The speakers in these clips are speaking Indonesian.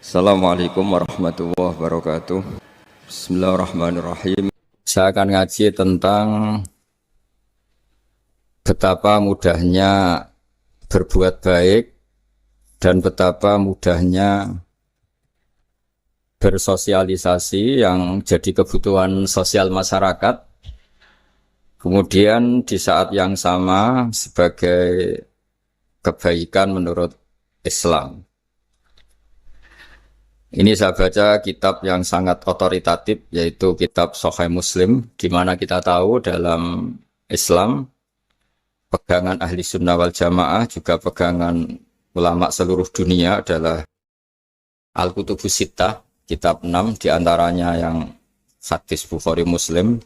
Assalamualaikum warahmatullahi wabarakatuh. Bismillahirrahmanirrahim. Saya akan ngaji tentang betapa mudahnya berbuat baik dan betapa mudahnya bersosialisasi yang jadi kebutuhan sosial masyarakat. Kemudian di saat yang sama sebagai kebaikan menurut Islam. Ini saya baca kitab yang sangat otoritatif, yaitu kitab Sahih Muslim, di mana kita tahu dalam Islam, pegangan ahli sunnah wal jamaah, juga pegangan ulama seluruh dunia adalah Al-Kutubus Sittah, kitab 6, diantaranya yang hadis Bukhari Muslim.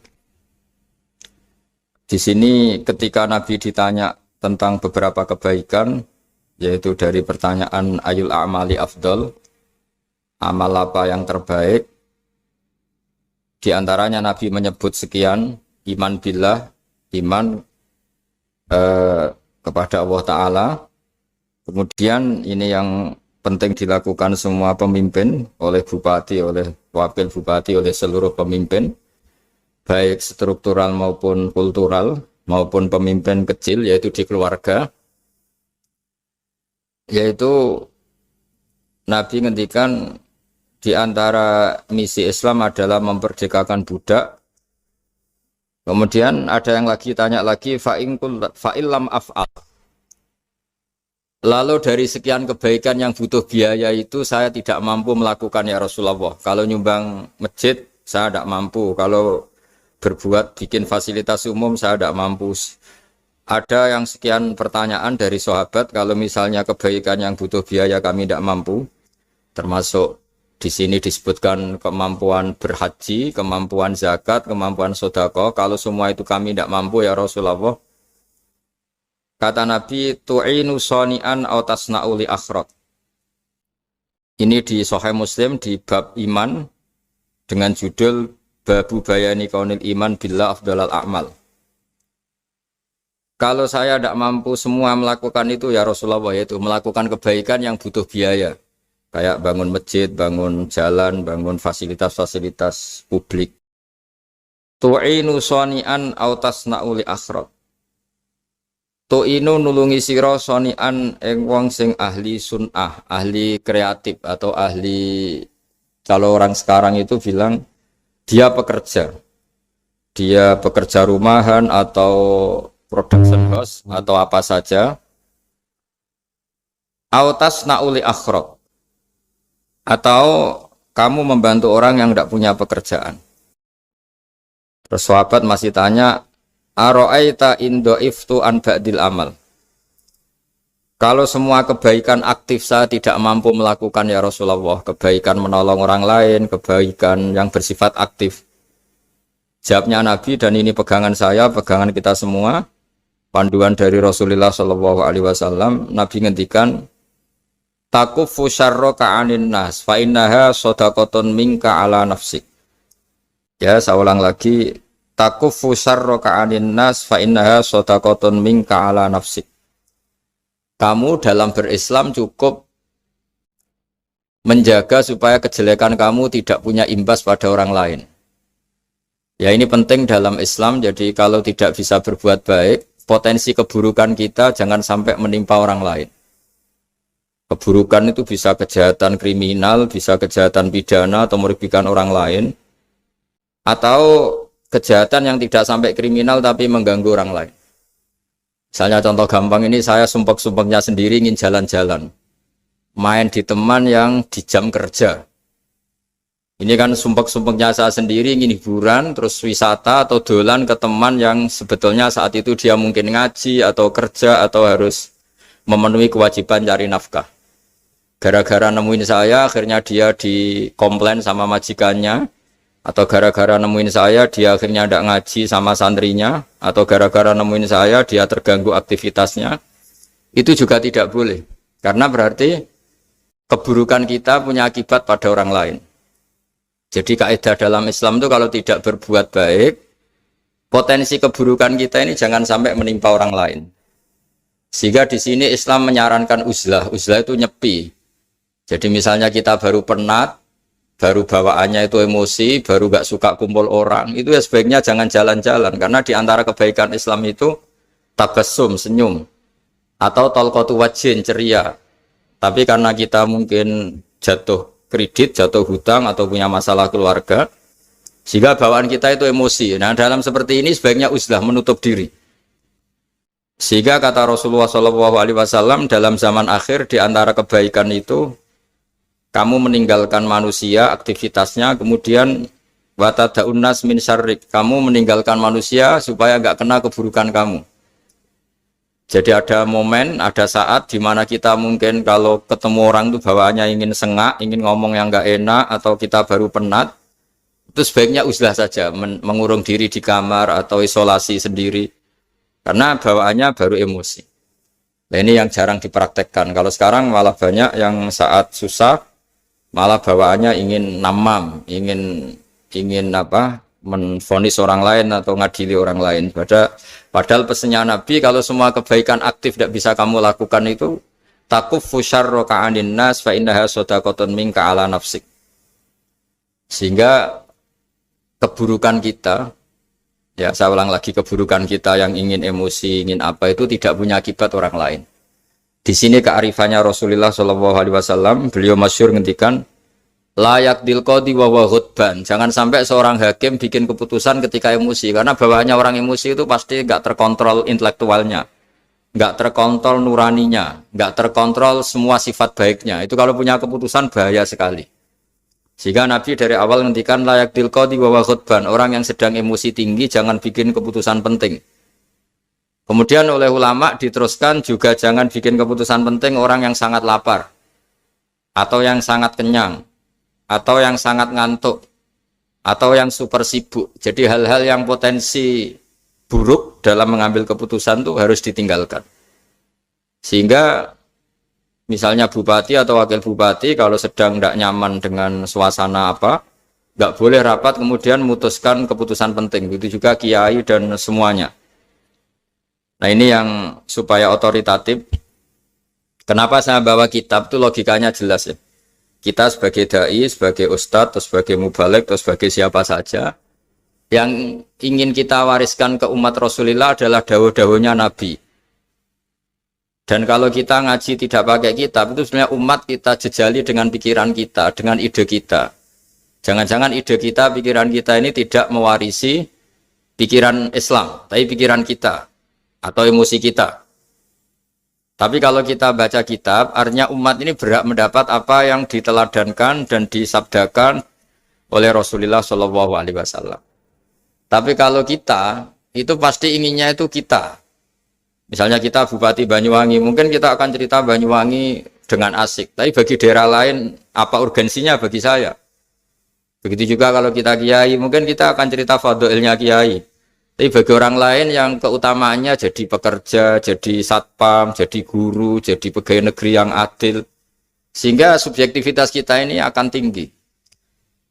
Di sini ketika Nabi ditanya tentang beberapa kebaikan, yaitu dari pertanyaan Ayul A'mali Afdol, amal apa yang terbaik? Di antaranya Nabi menyebut sekian, iman billah, iman kepada Allah Ta'ala. Kemudian ini yang penting dilakukan semua pemimpin, oleh bupati, oleh wakil bupati, oleh seluruh pemimpin, baik struktural maupun kultural, maupun pemimpin kecil, yaitu di keluarga, yaitu Nabi ngendikan di antara misi Islam adalah memperdekakan budak. Kemudian ada yang lagi tanya lagi, fa'illam af'al. Lalu dari sekian kebaikan yang butuh biaya itu saya tidak mampu melakukan ya Rasulullah. Kalau nyumbang masjid saya tidak mampu. Kalau berbuat bikin fasilitas umum saya tidak mampu. Ada yang sekian pertanyaan dari sahabat, kalau misalnya kebaikan yang butuh biaya kami tidak mampu, termasuk di sini disebutkan kemampuan berhaji, kemampuan zakat, kemampuan sedekah. Kalau semua itu kami tidak mampu ya Rasulullah. Kata Nabi, tu'inu soni'an aw tasna'u li akhraq. Ini di Sahih Muslim di bab iman dengan judul Babu bayani kaunil iman billah afdalal a'mal. Kalau saya tidak mampu semua melakukan itu ya Rasulullah, yaitu melakukan kebaikan yang butuh biaya. Kayak bangun masjid, bangun jalan, bangun fasilitas-fasilitas publik. Tu'inu soni'an aw tasna'u li akhraq. Tu'inu nulungi sira soni'an ing wong sing ahli sun'ah, ahli kreatif atau ahli, kalau orang sekarang itu bilang dia pekerja. Dia pekerja rumahan atau production house atau apa saja. Aw tasna'u li akhraq. Atau kamu membantu orang yang tidak punya pekerjaan. Terus sahabat masih tanya, aro'aita indo'iftu an ba'dil amal. Kalau semua kebaikan aktif saya tidak mampu melakukan ya Rasulullah, kebaikan menolong orang lain, kebaikan yang bersifat aktif. Jawabnya Nabi, dan ini pegangan saya, pegangan kita semua, panduan dari Rasulullah SAW, Nabi ngendikan, takufu syarroka anin nas fa innaha shadaqatun minka ala nafsik. Ya, saya ulang lagi, takufu syarroka anin nas fa innaha shadaqatun minka ala nafsik. Kamu dalam berislam cukup menjaga supaya kejelekan kamu tidak punya imbas pada orang lain. Ya, ini penting dalam Islam. Jadi kalau tidak bisa berbuat baik, potensi keburukan kita jangan sampai menimpa orang lain. Keburukan itu bisa kejahatan kriminal, bisa kejahatan pidana atau merugikan orang lain, atau kejahatan yang tidak sampai kriminal tapi mengganggu orang lain. Misalnya contoh gampang ini, saya sumpek-sumpeknya sendiri ingin jalan-jalan, main di teman yang di jam kerja. Ini kan sumpek-sumpeknya saya sendiri ingin hiburan, terus wisata atau dolan ke teman yang sebetulnya saat itu dia mungkin ngaji atau kerja atau harus memenuhi kewajiban cari nafkah. Gara-gara nemuin saya, akhirnya dia dikomplain sama majikannya, atau gara-gara nemuin saya, dia akhirnya tidak ngaji sama santrinya, atau gara-gara nemuin saya, dia terganggu aktivitasnya. Itu juga tidak boleh, karena berarti keburukan kita punya akibat pada orang lain. Jadi kaidah dalam Islam itu kalau tidak berbuat baik, potensi keburukan kita ini jangan sampai menimpa orang lain. Sehingga di sini Islam menyarankan uzlah. Uzlah itu nyepi. Jadi misalnya kita baru penat, baru bawaannya itu emosi, baru gak suka kumpul orang, itu ya sebaiknya jangan jalan-jalan. Karena di antara kebaikan Islam itu tabassum, senyum, atau talqatu wajhin, ceria. Tapi karena kita mungkin jatuh kredit, jatuh hutang, atau punya masalah keluarga, sehingga bawaan kita itu emosi. Nah, dalam seperti ini sebaiknya uzlah, menutup diri. Sehingga kata Rasulullah SAW dalam zaman akhir di antara kebaikan itu kamu meninggalkan manusia aktivitasnya, kemudian watadaun nas min syarrik, kamu meninggalkan manusia supaya enggak kena keburukan kamu. Jadi ada momen, ada saat di mana kita mungkin kalau ketemu orang itu bawaannya ingin sengak, ingin ngomong yang enggak enak, atau kita baru penat, itu sebaiknya uzlah saja, mengurung diri di kamar atau isolasi sendiri, karena bawaannya baru emosi. Nah, ini yang jarang dipraktekkan. Kalau sekarang malah banyak yang saat susah, malah bawaannya ingin namam, ingin menvonis orang lain atau ngadili orang lain. Padahal pesannya Nabi, kalau semua kebaikan aktif tidak bisa kamu lakukan itu, takuffu syarra ka'anin nas fa innaha shadaqatun minka ala nafsik. Sehingga keburukan kita, ya saya ulang lagi, keburukan kita yang ingin emosi, ingin apa, itu tidak punya akibat orang lain. Di sini kearifannya Rasulullah SAW, beliau masyhur ngendikan, layak dilqodi wa ghudban. Jangan sampai seorang hakim bikin keputusan ketika emosi, karena bawaannya orang emosi itu pasti nggak terkontrol intelektualnya, nggak terkontrol nuraninya, nggak terkontrol semua sifat baiknya. Itu kalau punya keputusan bahaya sekali. Sehingga Nabi dari awal ngendikan layak dilqodi wa ghudban. Orang yang sedang emosi tinggi jangan bikin keputusan penting. Kemudian oleh ulama diteruskan juga jangan bikin keputusan penting orang yang sangat lapar, atau yang sangat kenyang, atau yang sangat ngantuk, atau yang super sibuk. Jadi hal-hal yang potensi buruk dalam mengambil keputusan itu harus ditinggalkan. Sehingga misalnya bupati atau wakil bupati kalau sedang tidak nyaman dengan suasana apa, nggak boleh rapat kemudian memutuskan keputusan penting. Begitu juga kiai dan semuanya. Nah, ini yang supaya otoritatif. Kenapa saya bawa kitab itu logikanya jelas ya. Kita sebagai dai, sebagai ustadz, atau sebagai mubalek, atau sebagai siapa saja, yang ingin kita wariskan ke umat Rasulullah adalah dawuh-dawuhnya Nabi. Dan kalau kita ngaji tidak pakai kitab, itu sebenarnya umat kita jejali dengan pikiran kita, dengan ide kita. Jangan-jangan ide kita, pikiran kita ini tidak mewarisi pikiran Islam, tapi pikiran kita atau emosi kita. Tapi kalau kita baca kitab, artinya umat ini berhak mendapat apa yang diteladankan dan disabdakan oleh Rasulullah SAW. Tapi kalau kita, itu pasti inginnya itu kita. Misalnya kita Bupati Banyuwangi, mungkin kita akan cerita Banyuwangi dengan asik. Tapi bagi daerah lain, apa urgensinya bagi saya? Begitu juga kalau kita kiai, mungkin kita akan cerita fadhilnya kiai. Tapi bagi orang lain yang keutamaannya jadi pekerja, jadi satpam, jadi guru, jadi pegawai negeri yang adil. Sehingga subjektivitas kita ini akan tinggi.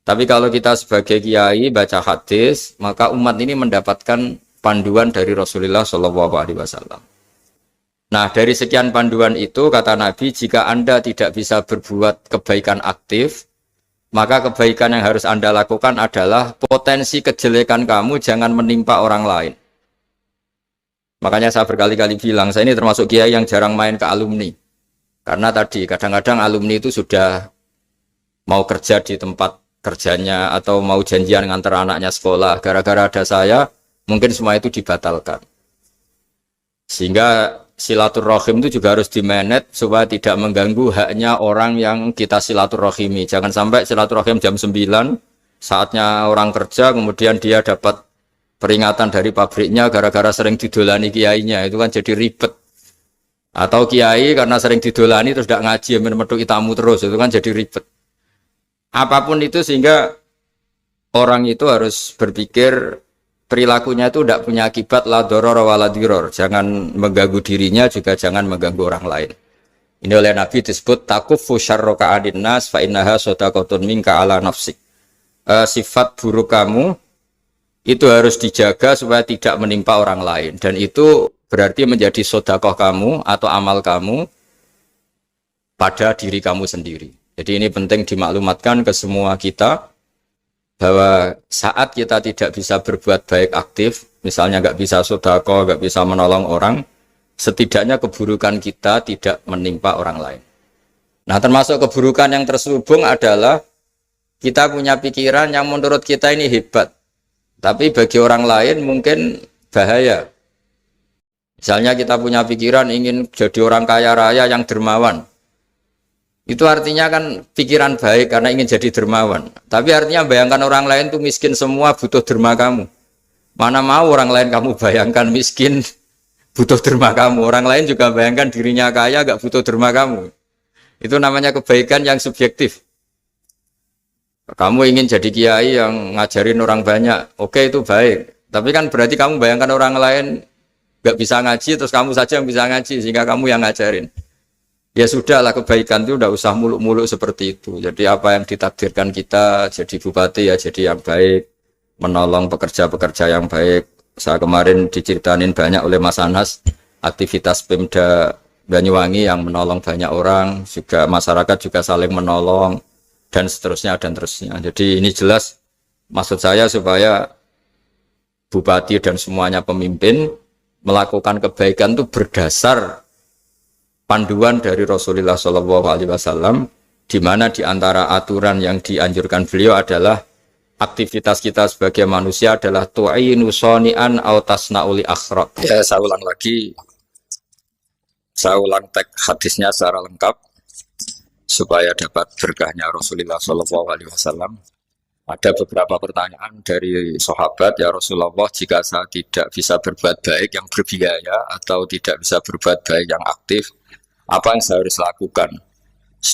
Tapi kalau kita sebagai kiai baca hadis, maka umat ini mendapatkan panduan dari Rasulullah SAW. Nah, dari sekian panduan itu, kata Nabi, jika Anda tidak bisa berbuat kebaikan aktif, maka kebaikan yang harus Anda lakukan adalah potensi kejelekan kamu jangan menimpa orang lain. Makanya saya berkali-kali bilang, saya ini termasuk kiai yang jarang main ke alumni. Karena tadi, kadang-kadang alumni itu sudah mau kerja di tempat kerjanya, atau mau janjian ngantar anaknya sekolah. Gara-gara ada saya, mungkin semua itu dibatalkan. Sehingga silaturahim itu juga harus dimanage supaya tidak mengganggu haknya orang yang kita silaturahimi. Jangan sampai silaturahim jam 9, saatnya orang kerja, kemudian dia dapat peringatan dari pabriknya gara-gara sering didolani kiainya. Itu kan jadi ribet. Atau kiai karena sering didolani terus tidak ngaji, menutupi tamu terus, itu kan jadi ribet. Apapun itu, sehingga orang itu harus berpikir perilakunya itu tidak punya akibat la doror wa la diror. Jangan mengganggu dirinya, juga jangan mengganggu orang lain. Ini oleh Nabi disebut takuffu syarra ka'adin nas fa innaha shadaqatun minka ala nafsik. Sifat buruk kamu itu harus dijaga supaya tidak menimpa orang lain, dan itu berarti menjadi sedekah kamu atau amal kamu pada diri kamu sendiri. Jadi ini penting dimaklumatkan ke semua kita bahwa saat kita tidak bisa berbuat baik aktif, misalnya nggak bisa sedekah, nggak bisa menolong orang, setidaknya keburukan kita tidak menimpa orang lain. Nah, termasuk keburukan yang terselubung adalah kita punya pikiran yang menurut kita ini hebat, tapi bagi orang lain mungkin bahaya. Misalnya kita punya pikiran ingin jadi orang kaya raya yang dermawan. Itu artinya kan pikiran baik karena ingin jadi dermawan. Tapi artinya bayangkan orang lain tuh miskin semua butuh derma kamu. Mana mau orang lain kamu bayangkan miskin butuh derma kamu. Orang lain juga bayangkan dirinya kaya gak butuh derma kamu. Itu namanya kebaikan yang subjektif. Kamu ingin jadi kiai yang ngajarin orang banyak. Oke, itu baik. Tapi kan berarti kamu bayangkan orang lain gak bisa ngaji terus kamu saja yang bisa ngaji sehingga kamu yang ngajarin. Ya sudahlah, kebaikan itu udah usah muluk-muluk seperti itu. Jadi apa yang ditakdirkan kita jadi bupati ya jadi yang baik, menolong pekerja-pekerja yang baik. Saya kemarin diceritain banyak oleh Mas Anas aktivitas Pemda Banyuwangi yang menolong banyak orang, juga masyarakat juga saling menolong dan seterusnya dan terusnya. Jadi ini jelas maksud saya supaya bupati dan semuanya pemimpin melakukan kebaikan itu berdasar panduan dari Rasulullah SAW, di mana di antara aturan yang dianjurkan beliau adalah aktivitas kita sebagai manusia adalah tu'inu soni'an au tasna'uli akhraq. Ya, saya ulang lagi, saya ulang teks hadisnya secara lengkap supaya dapat berkahnya Rasulullah SAW. Ada beberapa pertanyaan dari sahabat, ya Rasulullah, jika saya tidak bisa berbuat baik yang berbiaya atau tidak bisa berbuat baik yang aktif, apa yang saya harus lakukan?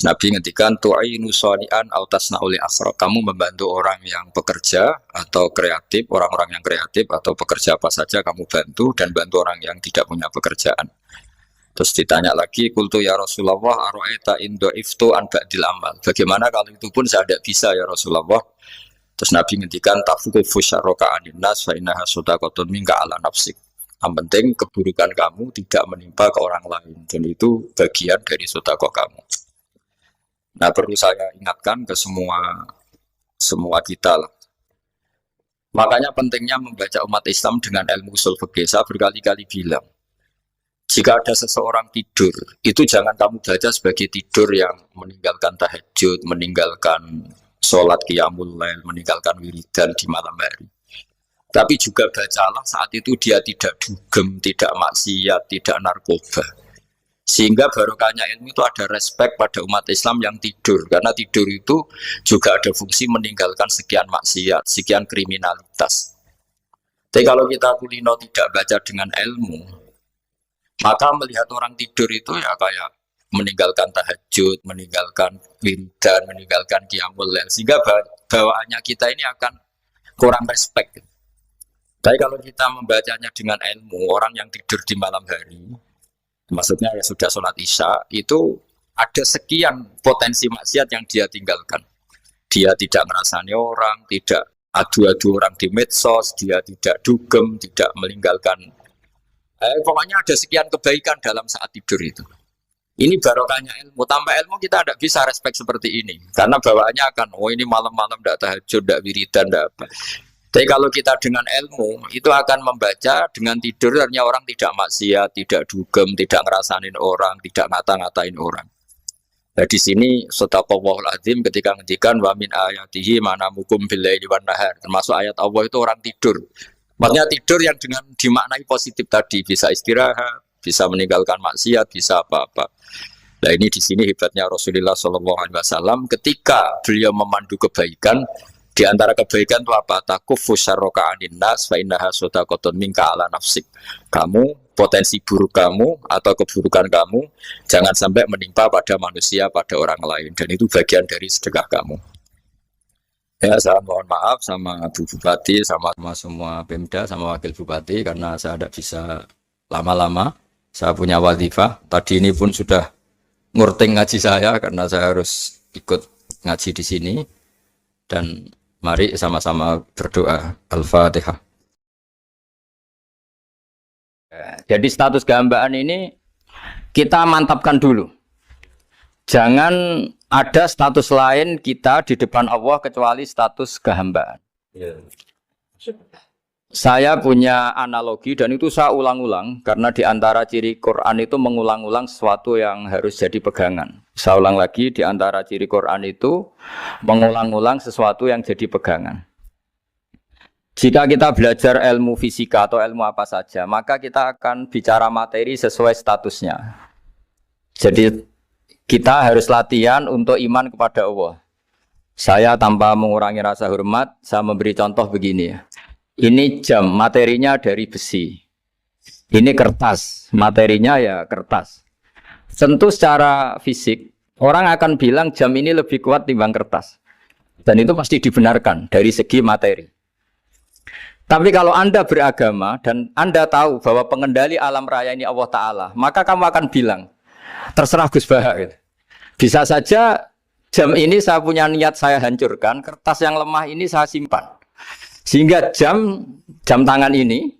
Nabi ngendikan tu'inu shani'an aw tasna'u li asra. Kamu membantu orang yang pekerja atau kreatif, orang-orang yang kreatif atau pekerja apa saja kamu bantu dan bantu orang yang tidak punya pekerjaan. Terus ditanya lagi, qultu ya Rasulullah ara'aita in dha'iftu an ba'dil amal. Bagaimana kalau itu pun saya tidak bisa ya Rasulullah? Terus Nabi ngendikan tafuqifu syarraka anin nas fa innaha shadaqatun minka ala nafsik. Yang penting keburukan kamu tidak menimpa ke orang lain dan itu bagian dari sedekah kamu. Nah, perlu saya ingatkan ke semua kita lah. Makanya pentingnya membaca umat Islam dengan ilmu ushul fikih. Saya berkali-kali bilang, jika ada seseorang tidur, itu jangan kamu baca sebagai tidur yang meninggalkan tahajud, meninggalkan sholat qiyamul lail, meninggalkan wiridan di malam hari. Tapi juga bacalah saat itu dia tidak dugem, tidak maksiat, tidak narkoba. Sehingga barokahnya ilmu itu ada respek pada umat Islam yang tidur. Karena tidur itu juga ada fungsi meninggalkan sekian maksiat, sekian kriminalitas. Tapi kalau kita kulino tidak baca dengan ilmu, maka melihat orang tidur itu ya kayak meninggalkan tahajud, meninggalkan wiridan, meninggalkan qiyamul lail. Sehingga bawaannya kita ini akan kurang respect. Tapi kalau kita membacanya dengan ilmu, orang yang tidur di malam hari, maksudnya ya sudah sholat isya, itu ada sekian potensi maksiat yang dia tinggalkan. Dia tidak ngerasani orang, tidak adu-adu orang di medsos, dia tidak dugem, tidak meninggalkan. Pokoknya ada sekian kebaikan dalam saat tidur itu. Ini barokahnya ilmu. Tanpa ilmu kita tidak bisa respect seperti ini. Karena bawaannya akan, oh ini malam-malam tidak tahajud, tidak wiridan, tidak apa. Tapi kalau kita dengan ilmu, itu akan membaca dengan tidur, artinya orang tidak maksiat, tidak dugem, tidak ngerasanin orang, tidak ngata-ngatain orang. Nah di sini Sadaqallahul Azim ketika ngendikan wa min ayatihi manamukum billaili wan nahar. Termasuk ayat Allah itu orang tidur. Maksudnya tidur yang dengan dimaknai positif tadi, bisa istirahat, bisa meninggalkan maksiat, bisa apa-apa. Nah ini di sini hebatnya Rasulullah SAW ketika beliau memandu kebaikan. Di antara kebaikan itu apa? Takufu syarroka anin nas fa innaha shadaqatun minka ala nafsik. Kamu, potensi buruk kamu atau keburukan kamu jangan sampai menimpa pada manusia, pada orang lain. Dan itu bagian dari sedekah kamu. Ya, saya mohon maaf sama Bu Bupati, sama semua Pemda, sama Wakil Bupati karena saya tidak bisa lama-lama. Saya punya wadifah. Tadi ini pun sudah ngurting ngaji saya karena saya harus ikut ngaji di sini. Dan mari sama-sama berdoa. Al-Fatihah. Jadi status gambaan ini kita mantapkan dulu. Jangan ada status lain kita di depan Allah kecuali status kehambaan. Saya punya analogi dan itu saya ulang-ulang karena di antara ciri Quran itu mengulang-ulang sesuatu yang harus jadi pegangan. Saya ulang lagi, di antara ciri Quran itu mengulang-ulang sesuatu yang jadi pegangan. Jika kita belajar ilmu fisika atau ilmu apa saja, maka kita akan bicara materi sesuai statusnya. Jadi kita harus latihan untuk iman kepada Allah. Saya tanpa mengurangi rasa hormat, saya memberi contoh begini ya. Ini jam, materinya dari besi. Ini kertas, materinya ya kertas. Tentu secara fisik, orang akan bilang jam ini lebih kuat timbang kertas. Dan itu pasti dibenarkan dari segi materi. Tapi kalau Anda beragama dan Anda tahu bahwa pengendali alam raya ini Allah Ta'ala, maka kamu akan bilang, terserah Gus Baha. Gitu. Bisa saja jam ini saya punya niat saya hancurkan, kertas yang lemah ini saya simpan. Sehingga jam tangan ini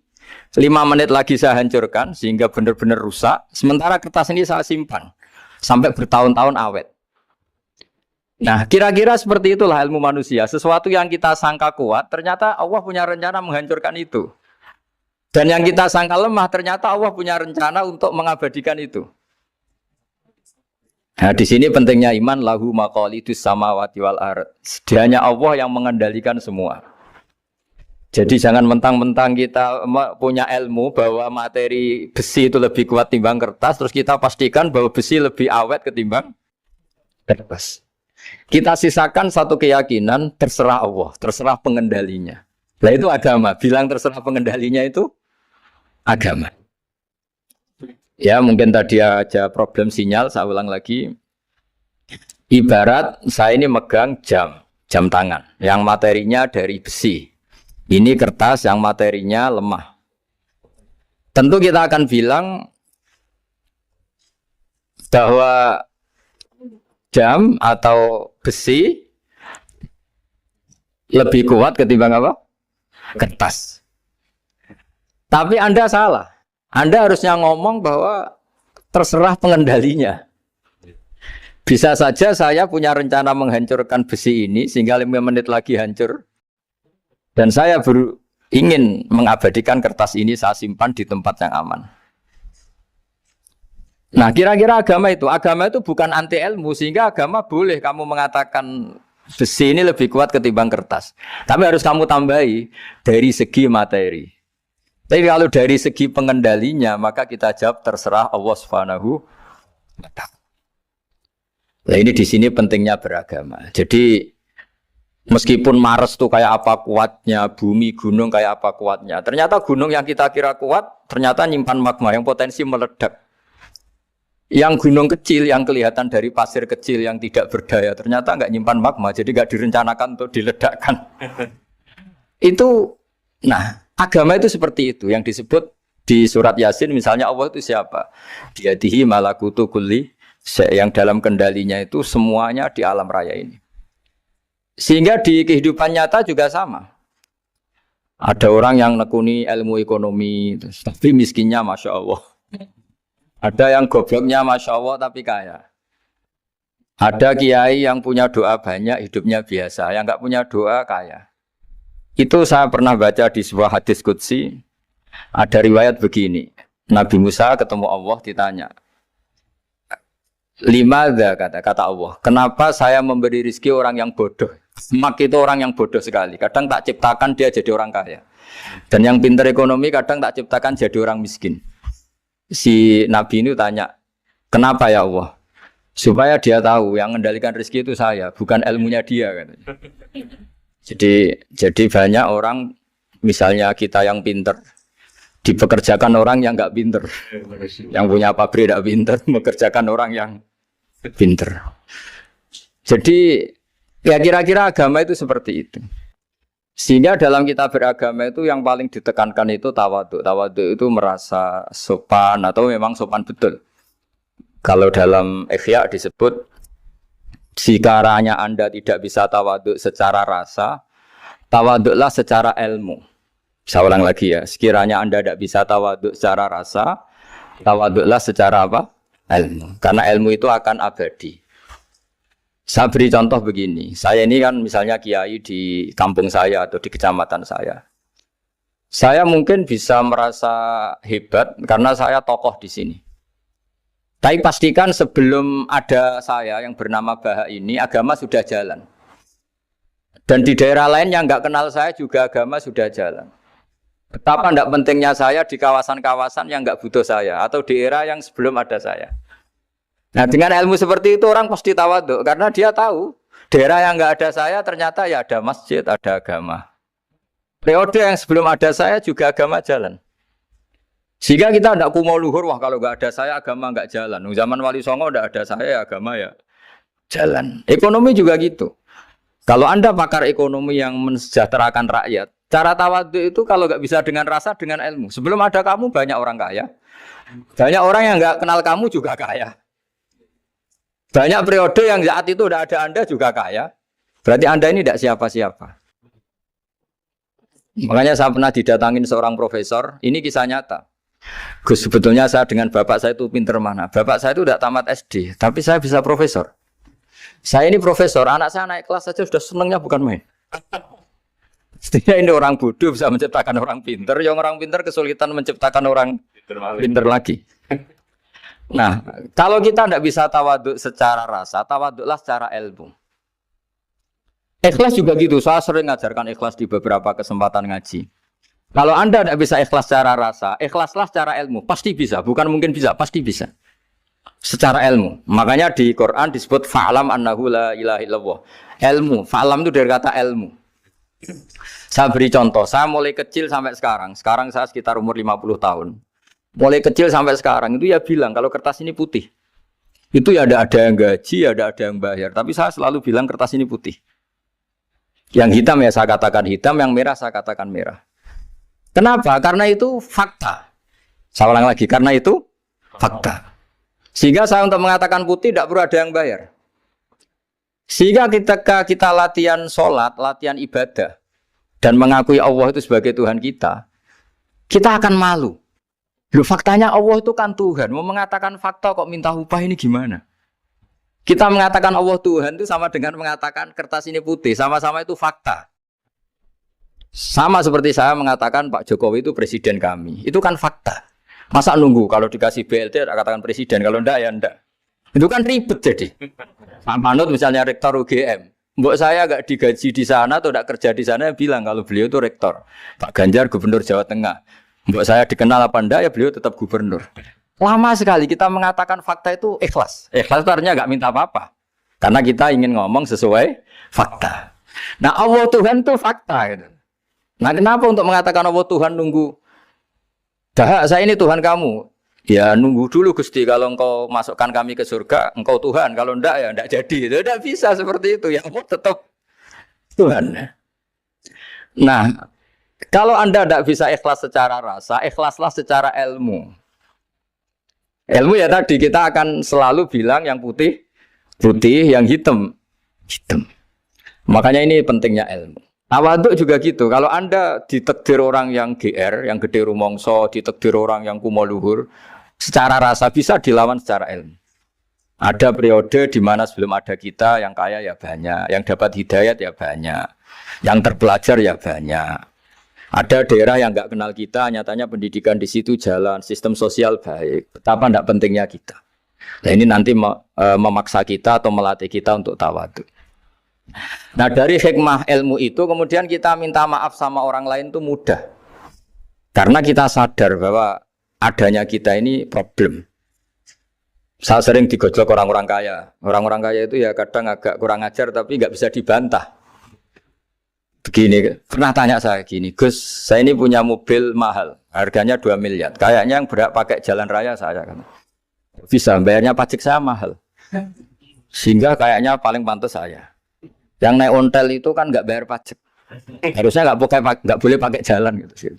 5 menit lagi saya hancurkan sehingga benar-benar rusak. Sementara kertas ini saya simpan sampai bertahun-tahun awet. Nah, kira-kira seperti itulah ilmu manusia. Sesuatu yang kita sangka kuat, ternyata Allah punya rencana menghancurkan itu. Dan yang kita sangka lemah, ternyata Allah punya rencana untuk mengabadikan itu. Nah, di sini pentingnya iman, lahu maqalidus samawati wal ardh. Hanya Allah yang mengendalikan semua. Jadi jangan mentang-mentang kita punya ilmu bahwa materi besi itu lebih kuat timbang kertas, terus kita pastikan bahwa besi lebih awet ketimbang kertas. Kita sisakan satu keyakinan, terserah Allah, terserah pengendalinya. Nah itu agama, bilang terserah pengendalinya itu agama. Ya mungkin tadi aja problem sinyal, saya ulang lagi. Ibarat saya ini megang jam tangan, yang materinya dari besi. Ini kertas yang materinya lemah. Tentu kita akan bilang bahwa jam atau besi lebih kuat ketimbang apa? Kertas. Tapi Anda salah. Anda harusnya ngomong bahwa terserah pengendalinya. Bisa saja saya punya rencana menghancurkan besi ini sehingga 5 menit lagi hancur. Dan saya ingin mengabadikan kertas ini saya simpan di tempat yang aman. Nah kira-kira agama itu bukan anti ilmu. Sehingga agama boleh kamu mengatakan besi ini lebih kuat ketimbang kertas. Tapi harus kamu tambahi dari segi materi. Tapi kalau dari segi pengendalinya maka kita jawab terserah Allah Subhanahu wa ta'ala. Nah ini di sini pentingnya beragama. Jadi meskipun Mars tuh kayak apa kuatnya, bumi, gunung kayak apa kuatnya. Ternyata gunung yang kita kira kuat, ternyata nyimpan magma yang potensi meledak. Yang gunung kecil, yang kelihatan dari pasir kecil yang tidak berdaya, ternyata nggak nyimpan magma, jadi nggak direncanakan untuk diledakkan. Itu, nah agama itu seperti itu, yang disebut di surat Yasin misalnya Allah itu siapa? Biyadihi malakutu kulli, yang dalam kendalinya itu semuanya di alam raya ini. Sehingga di kehidupan nyata juga sama. Ada orang yang nekuni ilmu ekonomi, tapi miskinnya Masya Allah. Ada yang gobloknya Masya Allah tapi kaya. Ada kiai yang punya doa banyak, hidupnya biasa. Yang nggak punya doa kaya. Itu saya pernah baca di sebuah hadis qudsi. Ada riwayat begini. Nabi Musa ketemu Allah ditanya. Limadza kata Allah. Kenapa saya memberi rezeki orang yang bodoh? Mak itu orang yang bodoh sekali. Kadang tak ciptakan dia jadi orang kaya. Dan yang pintar ekonomi kadang tak ciptakan jadi orang miskin. Si Nabi ini tanya, kenapa ya Allah? Supaya dia tahu yang mengendalikan rezeki itu saya, bukan ilmunya dia. Katanya. Jadi banyak orang, misalnya kita yang pintar, dipekerjakan orang yang nggak pintar. Yang punya pabrik tidak pintar, mengerjakan orang yang pintar. Jadi ya kira-kira agama itu seperti itu. Sehingga dalam kita beragama itu yang paling ditekankan itu tawadhu. Tawadhu itu merasa sopan atau memang sopan betul. Kalau dalam Ihya disebut sekiranya Anda tidak bisa tawadhu secara rasa, tawadhulah secara ilmu. Saya ulang lagi ya, sekiranya Anda tidak bisa tawadhu secara rasa, tawadhulah secara apa? Ilmu. Karena ilmu itu akan abadi. Saya beri contoh begini, saya ini kan misalnya kiai di kampung saya atau di kecamatan saya. Saya mungkin bisa merasa hebat karena saya tokoh di sini. Tapi pastikan sebelum ada saya yang bernama Baha ini, agama sudah jalan. Dan di daerah lain yang nggak kenal saya juga agama sudah jalan. Betapa tidak pentingnya saya di kawasan-kawasan yang nggak butuh saya atau di era yang sebelum ada saya. Nah dengan ilmu seperti itu orang pasti tawaduk karena dia tahu daerah yang nggak ada saya ternyata ya ada masjid, ada agama. Periode yang sebelum ada saya juga agama jalan. Sehingga kita tidak kumo luhur, wah kalau nggak ada saya agama nggak jalan. Zaman Wali Songo tidak ada saya agama ya jalan. Ekonomi juga gitu. Kalau Anda pakar ekonomi yang mensejahterakan rakyat, cara tawaduk itu kalau nggak bisa dengan rasa, dengan ilmu. Sebelum ada kamu banyak orang kaya. Banyak orang yang nggak kenal kamu juga kaya. Banyak periode yang saat itu udah ada Anda juga kaya. Berarti Anda ini tidak siapa-siapa. Makanya saya pernah didatangin seorang profesor. Ini kisah nyata. Gus, sebetulnya saya dengan bapak saya itu pinter mana. Bapak saya itu tidak tamat SD. Tapi saya bisa profesor. Saya ini profesor. Anak saya naik kelas saja sudah senangnya bukan main. Setidaknya ini orang bodoh bisa menciptakan orang pinter. Yang orang pinter kesulitan menciptakan orang pinter lagi. Nah, kalau kita tidak bisa tawaduk secara rasa, tawaduklah secara ilmu. Ikhlas juga gitu, saya sering ngajarkan ikhlas di beberapa kesempatan ngaji. Kalau Anda tidak bisa ikhlas secara rasa, ikhlaslah secara ilmu, pasti bisa, bukan mungkin bisa, pasti bisa. Secara ilmu, makanya di Quran disebut fa'lam annahu la ilaha illallah. Ilmu, fa'lam itu dari kata ilmu. Saya beri contoh, saya mulai kecil sampai sekarang saya sekitar umur 50 tahun. Mulai kecil sampai sekarang itu ya bilang kalau kertas ini putih. Itu ya ada yang gaji, ada yang bayar. Tapi saya selalu bilang kertas ini putih. Yang hitam ya saya katakan hitam, yang merah saya katakan merah. Kenapa? Karena itu fakta. Saya ulang lagi, karena itu fakta. Sehingga saya untuk mengatakan putih tidak perlu ada yang bayar. Sehingga ketika kita latihan sholat, latihan ibadah, dan mengakui Allah itu sebagai Tuhan kita akan malu. Loh, faktanya Allah itu kan Tuhan. Mau mengatakan fakta kok minta upah ini gimana? Kita mengatakan Allah Tuhan itu sama dengan mengatakan kertas ini putih. Sama-sama itu fakta. Sama seperti saya mengatakan Pak Jokowi itu presiden kami. Itu kan fakta. Masa nunggu kalau dikasih BLT katakan presiden. Kalau enggak ya enggak. Itu kan ribet jadi. Pak Manut misalnya rektor UGM. Mbok saya enggak digaji di sana atau enggak kerja di sana bilang kalau beliau itu rektor. Pak Ganjar gubernur Jawa Tengah. Mbok saya dikenal apa enggak ya beliau tetap gubernur. Lama sekali kita mengatakan fakta itu ikhlas. Ikhlas itu artinya enggak minta apa-apa. Karena kita ingin ngomong sesuai fakta. Nah Allah Tuhan itu fakta gitu. Nah kenapa untuk mengatakan Allah Tuhan nunggu? Dah saya ini Tuhan kamu. Ya nunggu dulu Gusti kalau engkau masukkan kami ke surga, engkau Tuhan. Kalau enggak ya enggak jadi. Tidak bisa seperti itu. Ya Allah tetap Tuhan. Nah kalau Anda tidak bisa ikhlas secara rasa, ikhlaslah secara ilmu. Ilmu ya tadi kita akan selalu bilang yang putih, putih, yang hitam, hitam. Makanya ini pentingnya ilmu. Tawaduk juga gitu. Kalau Anda ditakdir orang yang GR, yang gede rumongso, ditakdir orang yang kumo luhur, secara rasa bisa dilawan secara ilmu. Ada periode di mana sebelum ada kita yang kaya ya banyak, yang dapat hidayat ya banyak, yang terpelajar ya banyak. Ada daerah yang nggak kenal kita, nyatanya pendidikan di situ jalan, sistem sosial baik. Betapa tidak pentingnya kita. Nah ini nanti memaksa kita atau melatih kita untuk tawaduk. Nah dari hikmah ilmu itu kemudian kita minta maaf sama orang lain itu mudah. Karena kita sadar bahwa adanya kita ini problem. Saya sering digojlok orang-orang kaya. Orang-orang kaya itu ya kadang agak kurang ajar tapi nggak bisa dibantah. Begini, pernah tanya saya gini, Gus, saya ini punya mobil mahal, harganya 2 miliar. Kayaknya yang berak pakai jalan raya saya kan. Bisa, bayarnya pajak saya mahal. Sehingga kayaknya paling pantas saya. Yang naik ontel itu kan nggak bayar pajak. Harusnya nggak boleh pakai jalan gitu.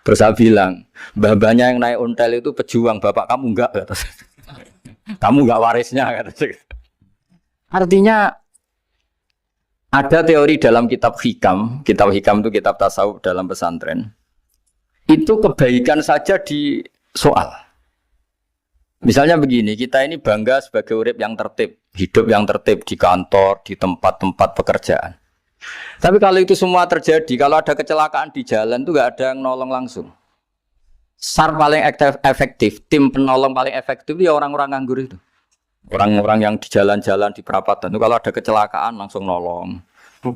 Terus saya bilang, mbah-mbahnya yang naik ontel itu pejuang, bapak kamu enggak. Kamu nggak warisnya. Artinya ada teori dalam kitab hikam itu kitab tasawuf dalam pesantren. Itu kebaikan saja di soal. Misalnya begini, kita ini bangga sebagai urip yang tertib, hidup yang tertib di kantor, di tempat-tempat pekerjaan. Tapi kalau itu semua terjadi, kalau ada kecelakaan di jalan itu nggak ada yang nolong langsung. SAR paling efektif, tim penolong paling efektif itu ya orang-orang nganggur itu. Orang-orang yang di jalan-jalan di perapatan itu kalau ada kecelakaan langsung nolong.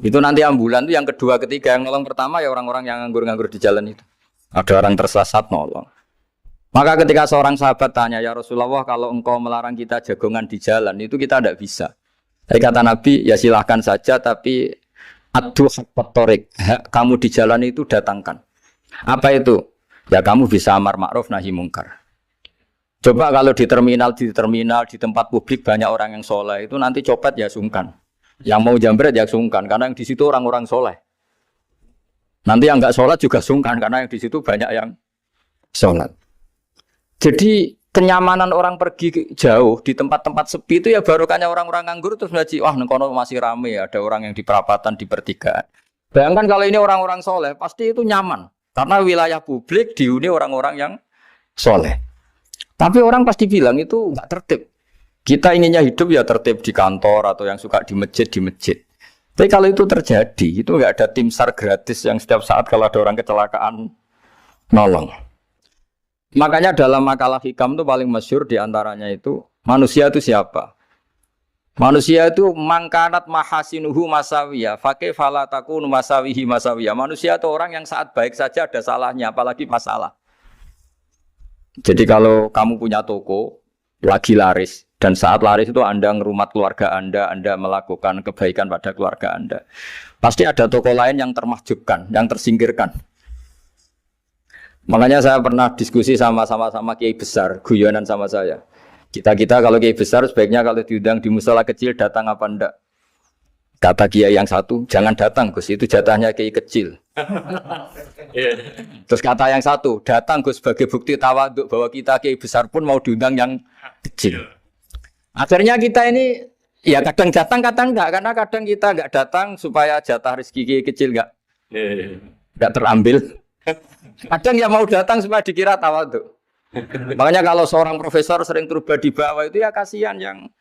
Itu nanti ambulan itu yang kedua, ketiga yang nolong pertama ya orang-orang yang nganggur-nganggur di jalan itu. Ada orang tersesat nolong. Maka ketika seorang sahabat tanya, ya Rasulullah kalau engkau melarang kita jagongan di jalan itu kita tidak bisa. Tapi kata Nabi, ya silahkan saja tapi adu haqqat thoriq, kamu di jalan itu datangkan. Apa itu? Ya kamu bisa amar ma'ruf nahi mungkar. Coba kalau di terminal, di tempat publik banyak orang yang soleh itu nanti copet ya sungkan. Yang mau jambret ya sungkan karena yang di situ orang-orang soleh. Nanti yang enggak sholat juga sungkan karena yang di situ banyak yang sholat. Jadi kenyamanan orang pergi jauh di tempat-tempat sepi itu ya barokahnya orang-orang nganggur terus ngaji, wah nengkono masih rame ya, ada orang yang di perapatan di pertigaan. Bayangkan kalau ini orang-orang soleh pasti itu nyaman karena wilayah publik dihuni orang-orang yang soleh. Tapi orang pasti bilang itu nggak tertib. Kita inginnya hidup ya tertib di kantor atau yang suka di masjid di masjid. Tapi kalau itu terjadi itu nggak ada tim SAR gratis yang setiap saat kalau ada orang kecelakaan nolong. Makanya dalam makalah hikam itu paling masyhur diantaranya itu manusia itu siapa? Manusia itu mangkanat mahasinuhu masawiya, fakih falatakun masawihi masawiya. Manusia itu orang yang saat baik saja ada salahnya, apalagi masalah. Jadi kalau kamu punya toko lagi laris dan saat laris itu Anda ngerumat keluarga Anda melakukan kebaikan pada keluarga Anda, pasti ada toko lain yang termahjubkan, yang tersingkirkan. Makanya saya pernah diskusi sama kiai besar, guyonan sama saya. Kita kalau kiai besar sebaiknya kalau diundang di musala kecil datang apa enggak? Kata kiai yang satu, jangan datang Gus, itu jatahnya kiai kecil. Terus kata yang satu, datang Gus sebagai bukti tawaduk bahwa kita kiai besar pun mau diundang yang kecil. Akhirnya kita ini ya kadang datang kadang enggak, karena kadang kita enggak datang supaya jatah rezeki kiai kecil enggak terambil. Kadang ya mau datang supaya dikira tawaduk. Makanya kalau seorang profesor sering turba di bawah itu ya kasihan yang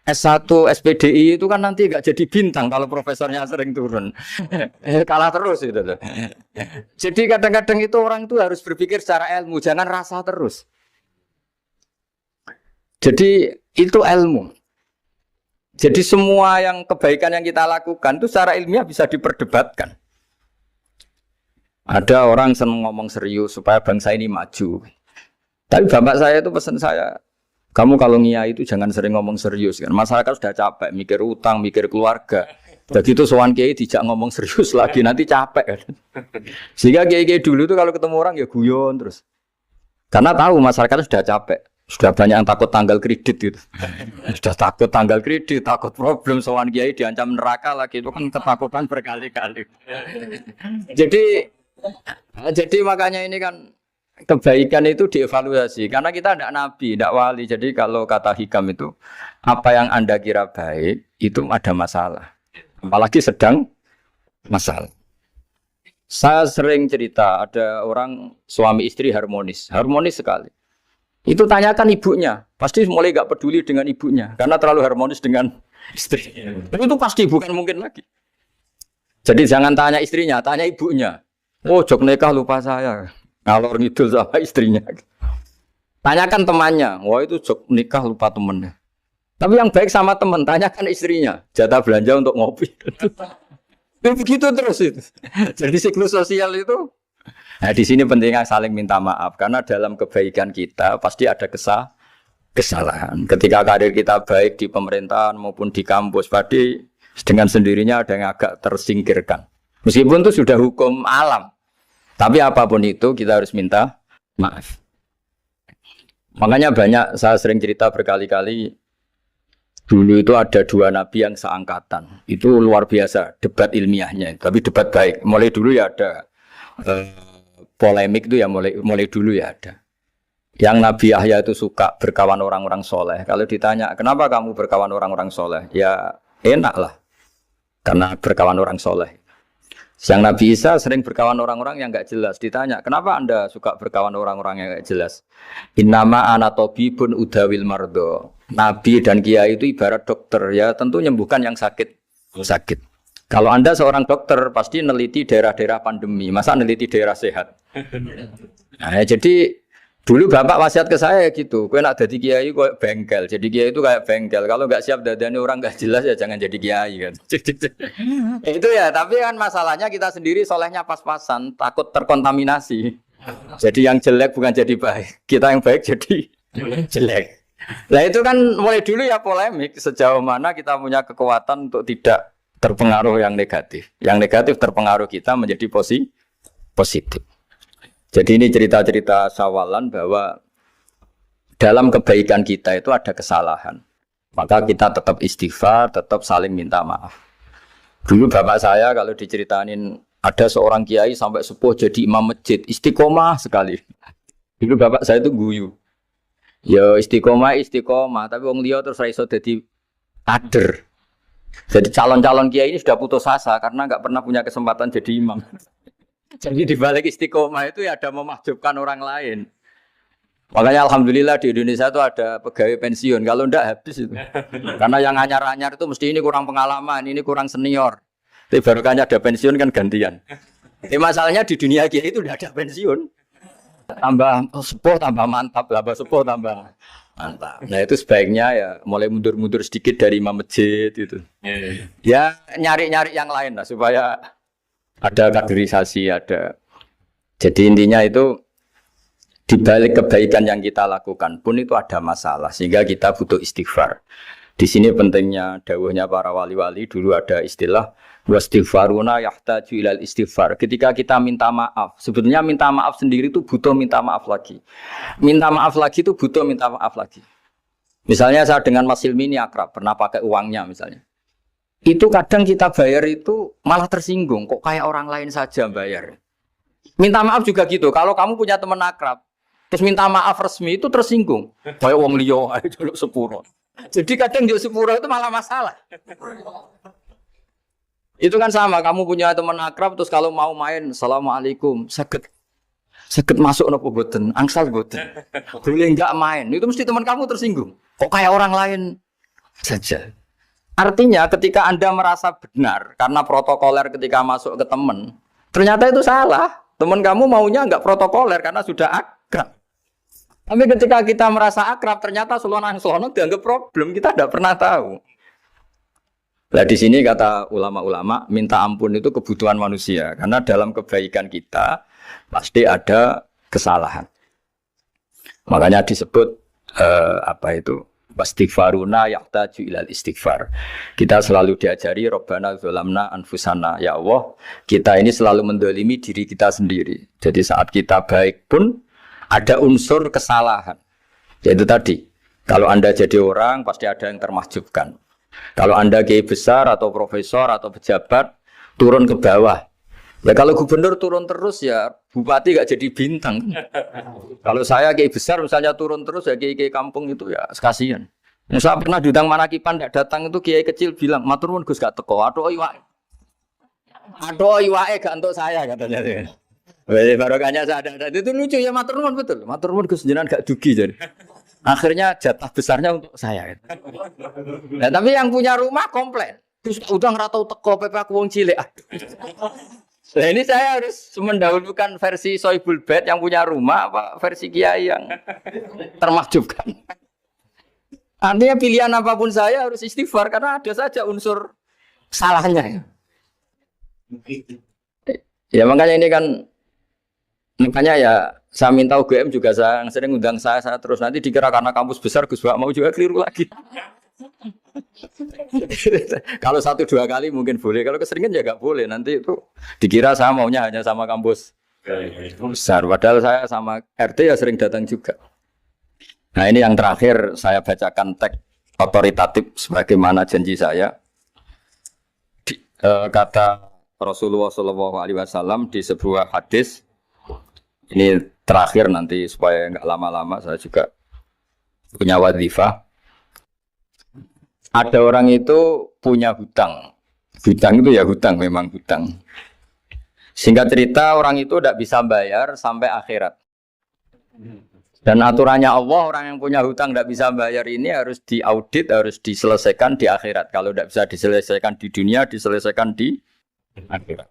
S1, SPDI itu kan nanti enggak jadi bintang kalau profesornya sering turun. Kalah terus itu. Jadi kadang-kadang itu orang itu harus berpikir secara ilmu, jangan rasa terus. Jadi itu ilmu. Jadi semua yang kebaikan yang kita lakukan itu secara ilmiah bisa diperdebatkan. Ada orang senang ngomong serius supaya bangsa ini maju. Tapi bapak saya itu pesan saya, kamu kalau ngiyai itu jangan sering ngomong serius kan. Masyarakat sudah capek mikir utang, mikir keluarga. Begitu sowan kiai dijak ngomong serius lagi nanti capek kan. Sehingga kiai dulu itu kalau ketemu orang ya guyon terus. Karena tahu masyarakat sudah capek. Sudah banyak yang takut tanggal kredit gitu. Sudah takut tanggal kredit, takut problem sowan kiai diancam neraka lagi itu kan ketakutan berkali-kali. Jadi makanya ini kan kebaikan itu dievaluasi karena kita tidak nabi, tidak wali. Jadi kalau kata hikam itu apa yang Anda kira baik itu ada masalah. Apalagi sedang masalah. Saya sering cerita ada orang suami istri harmonis sekali. Itu tanyakan ibunya, pasti mulai gak peduli dengan ibunya karena terlalu harmonis dengan istri. Tapi itu pasti bukan mungkin lagi. Jadi jangan tanya istrinya, tanya ibunya. Oh, jok nikah lupa saya. Ngalor ngidul sama istrinya. Tanyakan temannya. Wah, itu jok nikah lupa temennya. Tapi yang baik sama teman, tanyakan istrinya. Jatah belanja untuk ngopi. Begitu terus itu. Jadi siklus sosial itu. Nah, di sini pentingnya saling minta maaf karena dalam kebaikan kita pasti ada kesalahan. Ketika karir kita baik di pemerintahan maupun di kampus, pasti dengan sendirinya ada yang agak tersingkirkan. Meskipun itu sudah hukum alam. Tapi apapun itu kita harus minta maaf. Makanya banyak saya sering cerita berkali-kali. Dulu itu ada dua nabi yang seangkatan. Itu luar biasa debat ilmiahnya. Tapi debat baik. Mulai dulu ya ada polemik itu ya mulai dulu ya ada. Yang Nabi Yahya itu suka berkawan orang-orang soleh. Kalau ditanya kenapa kamu berkawan orang-orang soleh? Ya enak lah. Karena berkawan orang soleh. Yang Nabi Isa sering berkawan orang-orang yang nggak jelas. Ditanya, kenapa Anda suka berkawan orang-orang yang nggak jelas? Innama ana tabibun udawil mardo. Nabi dan kiai itu ibarat dokter, ya tentu menyembuhkan yang sakit. Kalau Anda seorang dokter pasti neliti daerah-daerah pandemi, masa neliti daerah sehat? Nah, jadi dulu bapak wasiat ke saya gitu, kowe nak jadi kiai kok bengkel. Jadi kiai itu kayak bengkel. Kalau nggak siap dadani orang nggak jelas ya jangan jadi kiai kan. Itu ya, tapi kan masalahnya kita sendiri solehnya pas-pasan, takut terkontaminasi. Jadi yang jelek bukan jadi baik, kita yang baik jadi jelek. Nah itu kan mulai dulu ya polemik sejauh mana kita punya kekuatan untuk tidak terpengaruh yang negatif. Yang negatif terpengaruh kita menjadi positif. Jadi ini cerita-cerita sawalan bahwa dalam kebaikan kita itu ada kesalahan. Maka kita tetap istighfar, tetap saling minta maaf. Dulu bapak saya kalau diceritain ada seorang kiai sampai sepuh jadi imam masjid, istiqomah sekali. Dulu bapak saya itu guyu. Ya istiqomah, tapi wong liya terus ra iso dadi kader. Jadi calon-calon kiai ini sudah putus asa karena nggak pernah punya kesempatan jadi imam. Jadi di balik istiqomah itu ya ada memahjubkan orang lain. Makanya alhamdulillah di Indonesia itu ada pegawai pensiun. Kalau ndak habis itu. Karena yang anyar-anyar itu mesti ini kurang pengalaman, ini kurang senior. Tapi barokahnya ada pensiun kan gantian. Masalahnya di dunia kiai itu udah ada pensiun. Tambah sepuh tambah mantap, tambah sepuh tambah mantap. Nah itu sebaiknya ya mulai mundur-mundur sedikit dari imam masjid itu. Ya nyari-nyari yang lain lah supaya ada kaderisasi, ada. Jadi intinya itu di balik kebaikan yang kita lakukan pun itu ada masalah sehingga kita butuh istighfar. Di sini pentingnya dawuhnya para wali-wali, dulu ada istilah wastighfaruna yahtaju ilal istighfar. Ketika kita minta maaf, sebetulnya minta maaf sendiri itu butuh minta maaf lagi. Minta maaf lagi itu butuh minta maaf lagi. Misalnya saya dengan Mas Hilmi ini akrab, pernah pakai uangnya misalnya. Itu kadang kita bayar itu malah tersinggung, kok kayak orang lain saja bayar. Minta maaf juga gitu, kalau kamu punya teman akrab, terus minta maaf resmi itu tersinggung. Kayak wong liya ae jaluk sepuro. Jadi kadang jaluk sepuro itu malah masalah. Itu kan sama, kamu punya teman akrab terus kalau mau main, assalamualaikum, sakit masuk nopo boten, angsal boten. Boleh enggak main, itu mesti teman kamu tersinggung. Kok kayak orang lain saja. Artinya ketika Anda merasa benar karena protokoler ketika masuk ke teman, ternyata itu salah. Teman kamu maunya enggak protokoler karena sudah akrab. Tapi ketika kita merasa akrab, ternyata selonang-selonang dianggap problem, kita tidak pernah tahu. Nah di sini kata ulama-ulama, minta ampun itu kebutuhan manusia, karena dalam kebaikan kita pasti ada kesalahan. Makanya disebut wastighfaruna yahtaju ilal istighfar. Kita selalu diajari Rabbana dzalamna anfusana, ya Allah, kita ini selalu mendolimi diri kita sendiri. Jadi saat kita baik pun ada unsur kesalahan. Yaitu tadi, kalau Anda jadi orang pasti ada yang termahjubkan. Kalau Anda kiai besar atau profesor atau pejabat turun ke bawah. Ya kalau gubernur turun terus ya bupati gak jadi bintang. Kalau saya kiai besar misalnya turun terus ya kiai kampung itu ya kasihan. Saya pernah diundang Manakipan tidak datang itu kiai kecil bilang, "Matur nuwun Gus gak teko, aduh iwake. Aduh iwake gak untuk saya," katanya. Barokahnya saya ada. Itu lucu ya, matur nuwun betul. Matur nuwun Gus jenengan gak dugi jadi. Akhirnya jatah besarnya untuk saya. Nah, tapi yang punya rumah komplain. Gus udah nggak tahu teko PP aku wong cilik. Nah, ini saya harus mendahulukan versi Sohibul Bait yang punya rumah apa versi kiai yang termahjubkan. Artinya pilihan apapun saya harus istighfar karena ada saja unsur salahnya. Ya makanya ini kan makanya ya saya minta UGM juga saya sering undang saya terus nanti dikira karena kampus besar Gus Wak mau juga keliru lagi. Kalau 1-2 kali mungkin boleh, kalau keseringan ya nggak boleh. Nanti itu dikira saya maunya hanya sama kampus besar, padahal saya sama RT ya sering datang juga. Nah ini yang terakhir saya bacakan teks otoritatif sebagaimana janji saya. Kata Rasulullah SAW di sebuah hadis. Ini terakhir nanti supaya nggak lama-lama saya juga punya wadhifah. Ada orang itu punya hutang. Hutang itu ya hutang, memang hutang. Singkat cerita orang itu tidak bisa bayar sampai akhirat. Dan aturannya Allah, orang yang punya hutang tidak bisa bayar ini harus diaudit, harus diselesaikan di akhirat. Kalau tidak bisa diselesaikan di dunia, diselesaikan di akhirat.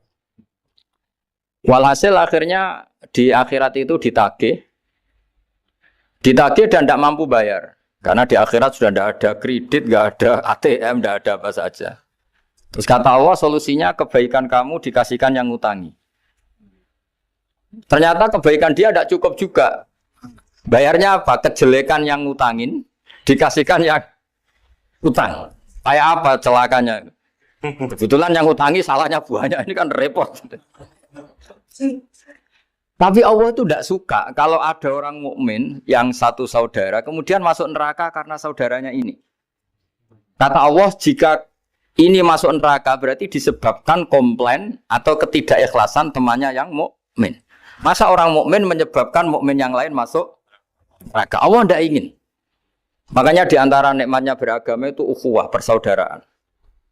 Walhasil akhirnya di akhirat itu ditagih dan tidak mampu bayar. Karena di akhirat sudah tidak ada kredit, tidak ada ATM, tidak ada apa saja. Terus kata Allah, solusinya kebaikan kamu dikasihkan yang ngutangi. Ternyata kebaikan dia tidak cukup juga. Bayarnya apa? Kejelekan yang ngutangin dikasihkan yang utang. Kayak apa celakanya? Kebetulan yang ngutangi salahnya banyak, ini kan repot. Tapi Allah itu tidak suka kalau ada orang mukmin yang satu saudara kemudian masuk neraka karena saudaranya ini. Kata Allah, jika ini masuk neraka berarti disebabkan komplain atau ketidakikhlasan temannya yang mukmin. Masa orang mukmin menyebabkan mukmin yang lain masuk neraka? Allah tidak ingin. Makanya di antara nikmatnya beragama itu ukhuwah, persaudaraan.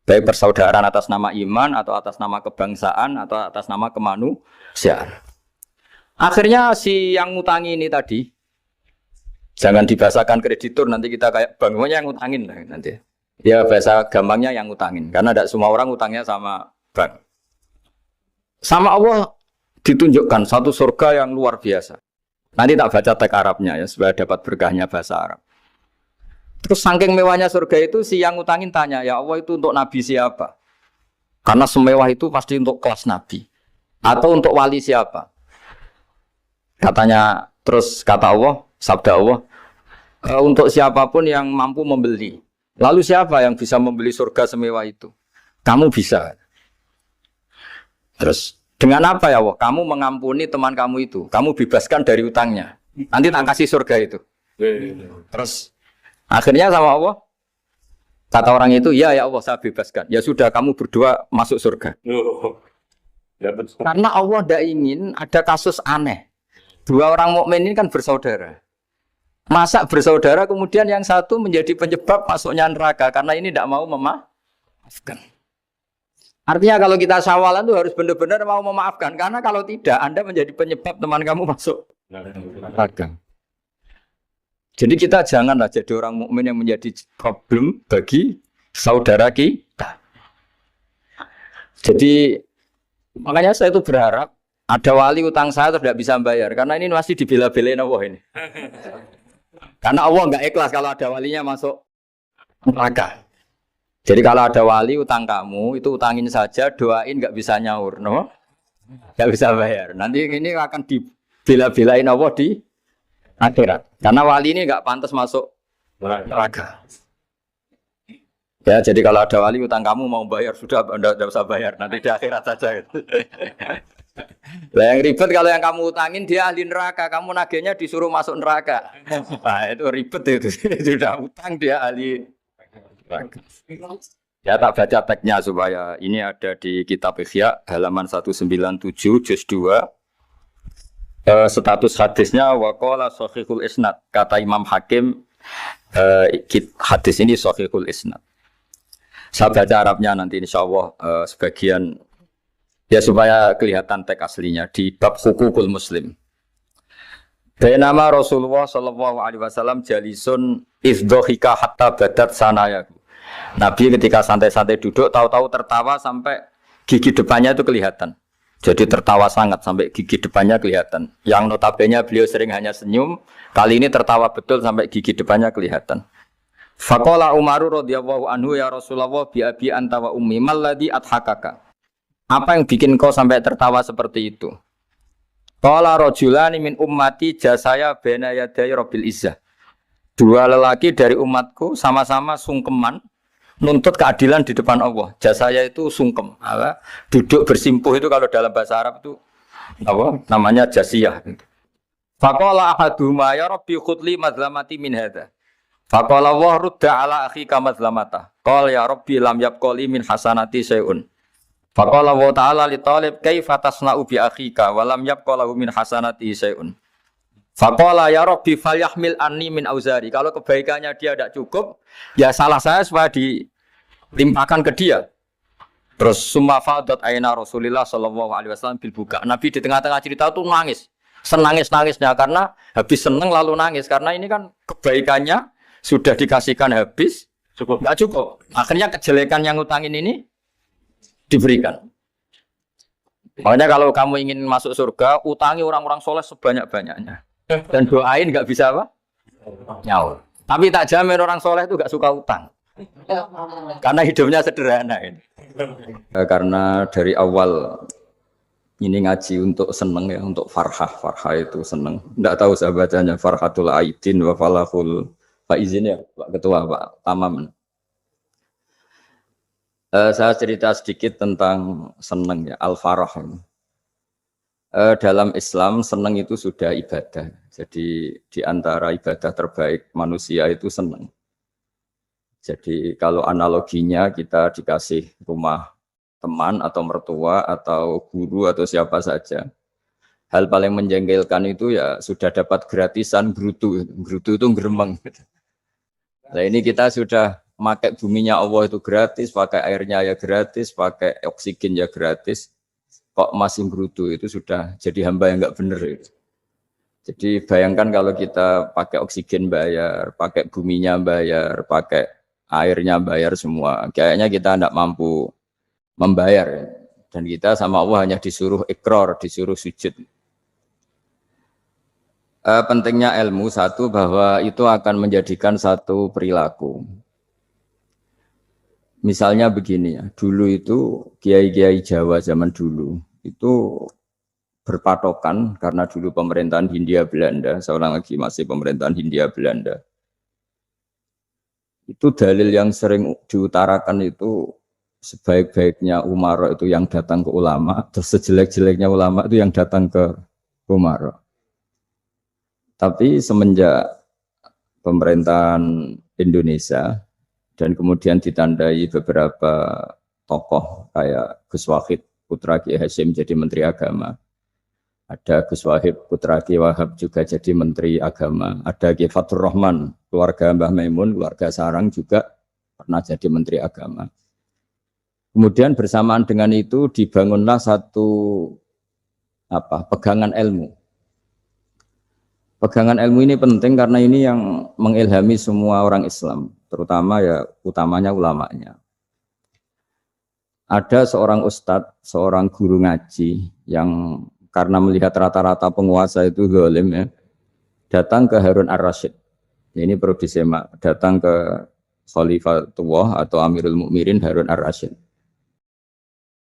Baik persaudaraan atas nama iman atau atas nama kebangsaan atau atas nama kemanusiaan. Akhirnya si yang ngutangi ini tadi, jangan dibahasakan kreditur, nanti kita kayak banknya yang ngutangin lah nanti. Ya bahasa gampangnya yang ngutangin, karena tidak semua orang ngutangnya sama bank. Sama Allah ditunjukkan satu surga yang luar biasa. Nanti tak baca teks Arabnya ya, supaya dapat berkahnya bahasa Arab. Terus saking mewahnya surga itu, si yang ngutangin tanya, ya Allah itu untuk nabi siapa? Karena semewah itu pasti untuk kelas nabi. Atau untuk wali siapa? Katanya, terus kata Allah, sabda Allah, untuk siapapun yang mampu membeli. Lalu siapa yang bisa membeli surga semewah itu? Kamu bisa. Terus, dengan apa ya Allah? Kamu mengampuni teman kamu itu. Kamu bebaskan dari utangnya. Nanti tak kasih surga itu. Terus, akhirnya sama Allah, kata orang itu, ya Allah saya bebaskan. Ya sudah, kamu berdua masuk surga. Karena Allah tidak ingin ada kasus aneh. Dua orang mukmin ini kan bersaudara. Masa bersaudara kemudian yang satu menjadi penyebab masuknya neraka karena ini tidak mau memaafkan. Artinya kalau kita syawalan itu harus benar-benar mau memaafkan, karena kalau tidak Anda menjadi penyebab teman kamu masuk neraka. Jadi kita janganlah jadi orang mukmin yang menjadi problem bagi saudara kita. Jadi makanya saya itu berharap ada wali utang saya tidak bisa bayar, karena ini masih dibela-belain Allah ini. Karena Allah nggak ikhlas kalau ada walinya masuk neraka. Jadi kalau ada wali utang kamu, itu utangin saja, doain nggak bisa nyaur, no? Nggak bisa bayar. Nanti ini akan dibela-belain Allah di akhirat. Karena wali ini nggak pantas masuk neraka. Ya, jadi kalau ada wali utang kamu mau bayar, sudah Anda tidak usah bayar, nanti di akhirat saja. Lah yang ribet kalau yang kamu utangin dia ahli neraka, kamu nagihnya disuruh masuk neraka. Nah, itu ribet itu. Sudah utang dia ahli neraka. Ya tak baca teksnya supaya ini ada di kitab Ihya halaman 197 juz 2. Status hadisnya waqala sahihul isnad, kata Imam Hakim, hadis ini sahihul isnad. Saya baca Arabnya nanti insyaallah sebagian ya supaya kelihatan teks aslinya di bab hukukul muslim. Bainama Rasulullah sallallahu alaihi wasallam jalisun izdhika hatta badat sanayahu. Nabi ketika santai-santai duduk tahu-tahu tertawa sampai gigi depannya itu kelihatan. Jadi tertawa sangat sampai gigi depannya kelihatan. Yang notabene beliau sering hanya senyum, kali ini tertawa betul sampai gigi depannya kelihatan. Faqala Umar radhiyallahu anhu ya Rasulullah bi abi anta wa ummi malladhi adhakaka. Apa yang bikin kau sampai tertawa seperti itu? Qala rajulani min ummati jasaya baina yaday rabbil izzah. Dua lelaki dari umatku sama-sama sungkeman nuntut keadilan di depan Allah. Jasaya itu sungkem, duduk bersimpuh itu kalau dalam bahasa Arab itu apa? Namanya jasiyah. Faqala ahaduhuma ya rabbi khudli madlamati min hadza. Faqala wa rudda ala akhika madlamata. Qala ya rabbi lam yabqali min hasanati syai'un. Faqala wa ta'ala li talib kaifa tasna'u bi akhika wa lam yabqalahu min hasanati syai'un. Faqala ya rabbi falyahmil anni min auzari. Kalau kebaikannya dia tidak cukup, ya salah saya supaya dilimpahkan ke dia. Terus summa fadat aina Rasulillah sallallahu alaihi wasallam bil buka. Nabi di tengah-tengah cerita tuh nangis. Senangis-nangisnya karena habis seneng lalu nangis karena ini kan kebaikannya sudah dikasihkan habis cukup enggak cukup. Akhirnya kejelekan yang ngutangin ini diberikan. Makanya kalau kamu ingin masuk surga, utangi orang-orang soleh sebanyak-banyaknya. Dan doain nggak bisa apa? Nyaur. Tapi tak jamin orang soleh itu nggak suka utang. Karena hidupnya sederhana ini. Karena dari awal ini ngaji untuk seneng ya, untuk farhah itu seneng. Nggak tahu saya bacanya farhatul aidin wa falahul faizin ya, Pak Ketua, Pak Tamam. Saya cerita sedikit tentang seneng ya, al-farah. Dalam Islam seneng itu sudah ibadah. Jadi di antara ibadah terbaik manusia itu seneng. Jadi kalau analoginya kita dikasih rumah teman atau mertua atau guru atau siapa saja. Hal paling menjengkelkan itu ya sudah dapat gratisan gerutu. Gerutu itu geremeng. Nah ini kita sudah pakai buminya Allah itu gratis, pakai airnya ya gratis, pakai oksigen ya gratis. Kok masih gerutu itu sudah jadi hamba yang nggak benar. Jadi bayangkan kalau kita pakai oksigen bayar, pakai buminya bayar, pakai airnya bayar semua. Kayaknya kita tidak mampu membayar. Dan kita sama Allah hanya disuruh ikrar, disuruh sujud. Pentingnya ilmu satu bahwa itu akan menjadikan satu perilaku. Misalnya begini ya, dulu itu kiai-kiai Jawa zaman dulu itu berpatokan karena dulu pemerintahan Hindia Belanda, seorang lagi masih pemerintahan Hindia Belanda. Itu dalil yang sering diutarakan itu sebaik-baiknya umara itu yang datang ke ulama, terus sejelek-jeleknya ulama itu yang datang ke umara. Tapi semenjak pemerintahan Indonesia dan kemudian ditandai beberapa tokoh kayak Gus Wahid putra Kiai Hasyim jadi Menteri Agama. Ada Gus Wahid putra Kiai Wahab juga jadi Menteri Agama. Ada Kiai Fathur Rahman, keluarga Mbah Maimun, keluarga Sarang juga pernah jadi Menteri Agama. Kemudian bersamaan dengan itu dibangunlah satu pegangan ilmu. Pegangan ilmu ini penting karena ini yang mengilhami semua orang Islam, terutama ya utamanya ulamanya. Ada seorang ustadz, seorang guru ngaji yang karena melihat rata-rata penguasa itu zalim ya, datang ke Harun ar-Rasyid. Ini perlu disemak, datang ke Khalifatullah atau Amirul Mukminin Harun ar-Rasyid.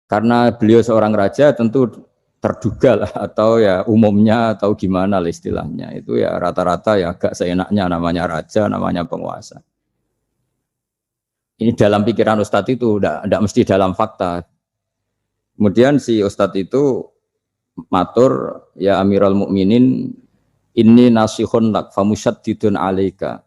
Karena beliau seorang raja tentu terduga lah atau ya umumnya atau gimana lah istilahnya. Itu ya rata-rata ya agak seenaknya namanya raja, namanya penguasa. Ini dalam pikiran Ustadz itu, tidak mesti dalam fakta. Kemudian si Ustadz itu matur, ya Amirul Mukminin, inni nasihun lak famusyaddidun alaika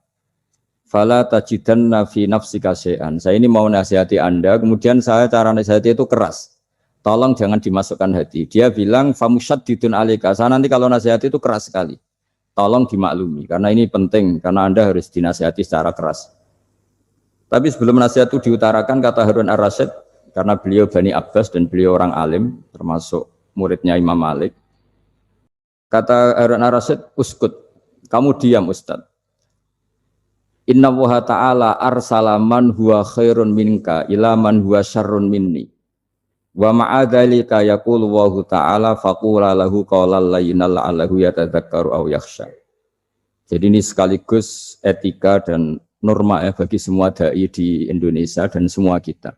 fala tajidanna fi nafsika syai'an. Saya ini mau nasihati Anda, kemudian saya cara nasihati itu keras. Tolong jangan dimasukkan hati. Dia bilang famusyaddidun alaika. Saya nanti kalau nasihati itu keras sekali. Tolong dimaklumi karena ini penting karena Anda harus dinasihati secara keras. Tapi sebelum nasihat itu diutarakan kata Harun ar-Rasyid karena beliau Bani Abbas dan beliau orang alim termasuk muridnya Imam Malik. Kata Harun ar-Rasyid, uskut, kamu diam Ustaz. Inna Allaha ta'ala arsala man huwa khairun minka ila man huwa syarrun minni. Wa ma'adzalika yaqulu Allahu ta'ala faqula lahu qawlan layyinan la'allahu yatadzakkaru aw yakhsha. Jadi ini sekaligus etika dan norma ya bagi semua dai di Indonesia dan semua kita.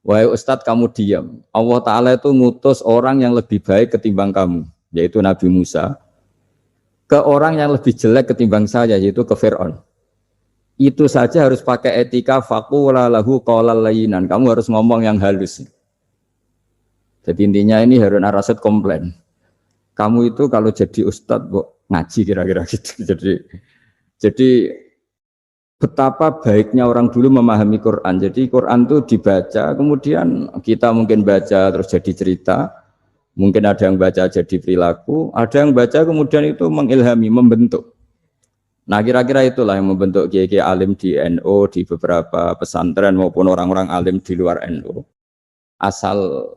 Wahai Ustadz kamu diam. Allah Ta'ala itu ngutus orang yang lebih baik ketimbang kamu, yaitu Nabi Musa, ke orang yang lebih jelek ketimbang saya, yaitu ke Fir'aun. Itu saja harus pakai etika faqula lahu qawlan layyinan. Kamu harus ngomong yang halus. Jadi intinya ini Harun ar-Rasyid komplain. Kamu itu kalau jadi Ustadz kok ngaji kira-kira gitu. Jadi betapa baiknya orang dulu memahami Quran. Jadi Quran itu dibaca, kemudian kita mungkin baca terus jadi cerita, mungkin ada yang baca jadi perilaku, ada yang baca kemudian itu mengilhami, membentuk. Nah kira-kira itulah yang membentuk kiai-kiai alim di NU, di beberapa pesantren maupun orang-orang alim di luar NU. asal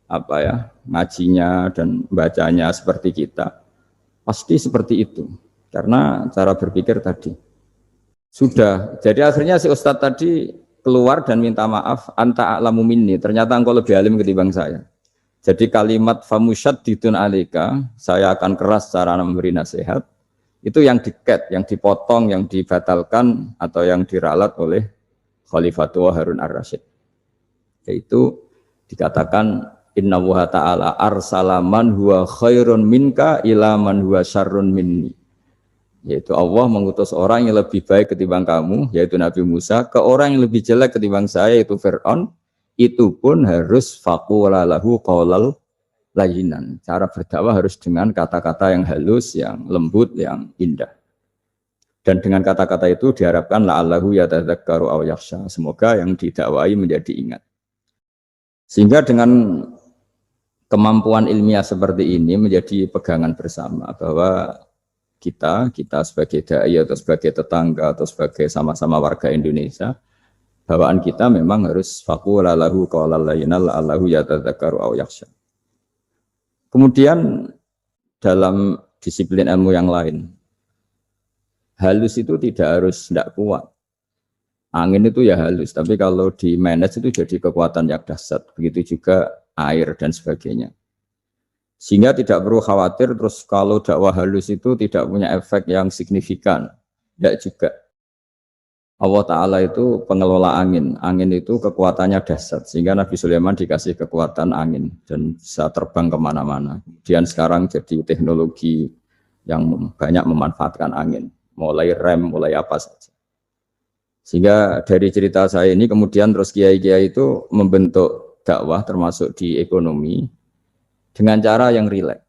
apa ya ngajinya dan bacanya seperti kita, pasti seperti itu. Karena cara berpikir tadi sudah. Jadi akhirnya si Ustadz tadi keluar dan minta maaf, anta a'lamu minni. Ternyata engkau lebih alim ketimbang saya. Jadi kalimat famusyad ditun alika, saya akan keras cara memberi nasihat. Itu yang diket, yang dipotong, yang dibatalkan atau yang diralat oleh Khalifatul Harun ar-Rasyid. Yaitu dikatakan inna wa ta'ala arsala man huwa khairun minka ila man huwa syarrun minni. Yaitu Allah mengutus orang yang lebih baik ketimbang kamu, yaitu Nabi Musa, ke orang yang lebih jelek ketimbang saya, yaitu Fir'aun. Itu pun harus faqula lahu qaulal layyinan. Cara berdakwah harus dengan kata-kata yang halus, yang lembut, yang indah. Dan dengan kata-kata itu diharapkan la'allahu yatadzakkaru aw yakhsha. Semoga yang didakwai menjadi ingat. Sehingga dengan kemampuan ilmiah seperti ini menjadi pegangan bersama bahwa kita sebagai dai atau sebagai tetangga atau sebagai sama-sama warga Indonesia, bawaan kita memang harus faqula lahu qaulal layyinan la'allahu yatadzakkaru aw yakhsha. Kemudian dalam disiplin ilmu yang lain, halus itu tidak kuat. Angin itu ya halus, tapi kalau di manage itu jadi kekuatan yang dahsyat. Begitu juga air dan sebagainya. Sehingga tidak perlu khawatir terus kalau dakwah halus itu tidak punya efek yang signifikan. Tidak juga. Allah Ta'ala itu pengelola angin. Angin itu kekuatannya dahsyat. Sehingga Nabi Sulaiman dikasih kekuatan angin dan bisa terbang kemana-mana. Kemudian sekarang jadi teknologi yang banyak memanfaatkan angin. Mulai rem, mulai apa saja. Sehingga dari cerita saya ini kemudian terus kiai-kiai itu membentuk dakwah termasuk di ekonomi dengan cara yang rileks.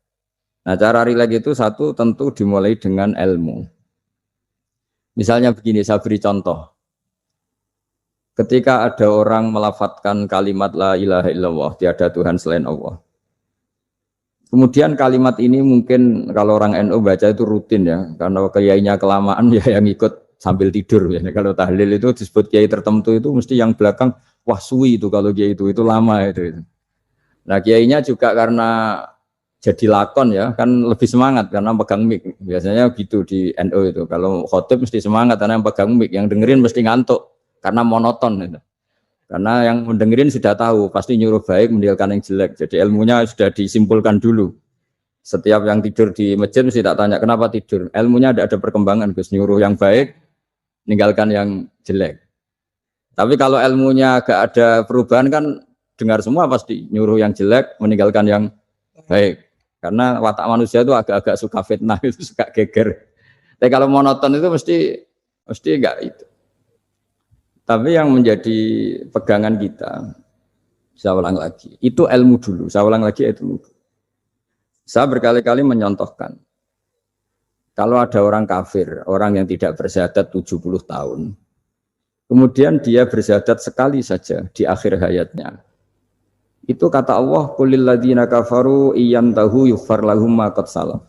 Nah, cara rileks itu satu tentu dimulai dengan ilmu. Misalnya begini, saya beri contoh. Ketika ada orang melafadzkan kalimat la ilaha illallah, tiada Tuhan selain Allah. Kemudian kalimat ini mungkin kalau orang NU baca itu rutin ya, karena kiainya kelamaan ya yang ikut sambil tidur. Ya. Kalau tahlil itu disebut kiai tertentu itu mesti yang belakang, wah suwi itu kalau kiai itu lama itu. Nah kiainya juga karena jadi lakon ya, kan lebih semangat karena pegang mic. Biasanya gitu di NU itu. Kalau khotib mesti semangat karena yang pegang mic, yang dengerin mesti ngantuk karena monoton itu. Karena yang mendengerin sudah tahu, pasti nyuruh baik meninggalkan yang jelek. Jadi ilmunya sudah disimpulkan dulu. Setiap yang tidur di masjid mesti tak tanya kenapa tidur. Ilmunya ada perkembangan, Gus, nyuruh yang baik, meninggalkan yang jelek. Tapi kalau ilmunya agak ada perubahan kan dengar semua pasti nyuruh yang jelek, meninggalkan yang baik. Karena watak manusia itu agak-agak suka fitnah, itu suka geger. Tapi kalau monoton itu mesti enggak itu. Tapi yang menjadi pegangan kita, saya ulang lagi, itu ilmu dulu. Saya ulang lagi ilmu dulu. Saya berkali-kali menyontohkan, kalau ada orang kafir, orang yang tidak bersyahadat 70 tahun, kemudian dia bersyahadat sekali saja di akhir hayatnya. Itu kata Allah, qulil ladzina kafaru iyantahu yughfar lahum ma qad salaf.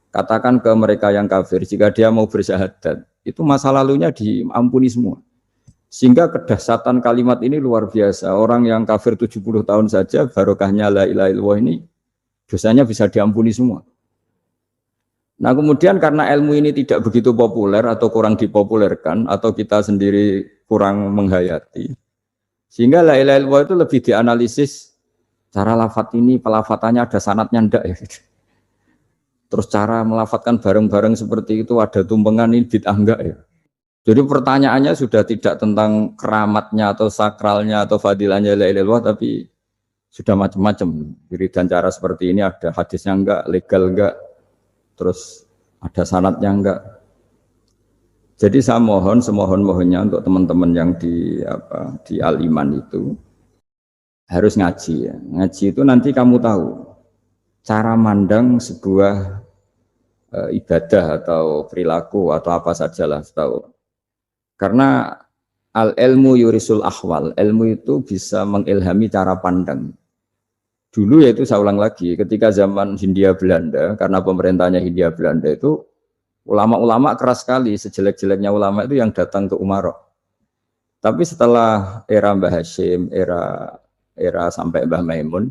Katakan ke mereka yang kafir, jika dia mau bersyahadat, itu masa lalunya diampuni semua. Sehingga kedahsyatan kalimat ini luar biasa. Orang yang kafir 70 tahun saja, barokahnya la ilaha illallah ini, dosanya bisa diampuni semua. Nah kemudian karena ilmu ini tidak begitu populer atau kurang dipopulerkan, atau kita sendiri kurang menghayati, sehingga la ilaha illallah itu lebih dianalisis, cara lafadz ini, pelafatannya ada sanadnya enggak ya. Terus cara melafatkan bareng-bareng seperti itu ada tumpengan ini bid'ah enggak ya. Jadi pertanyaannya sudah tidak tentang keramatnya atau sakralnya atau fadilahnya la ilaha illallah, tapi sudah macam-macam. Wiridan cara seperti ini ada hadisnya enggak, legal enggak, terus ada sanadnya enggak. Jadi saya mohon semohon-mohonnya untuk teman-teman yang di Al-Iman itu harus ngaji ya. Ngaji itu nanti kamu tahu cara mandang sebuah ibadah atau perilaku atau apa sajalah tahu. Karena al-ilmu yurisul ahwal, ilmu itu bisa mengilhami cara pandang. Dulu yaitu saya ulang lagi, ketika zaman Hindia Belanda, karena pemerintahnya Hindia Belanda itu ulama-ulama keras sekali, sejelek-jeleknya ulama itu yang datang ke Umarok. Tapi setelah era Mbah Hashim, era era sampai Mbah Maimun,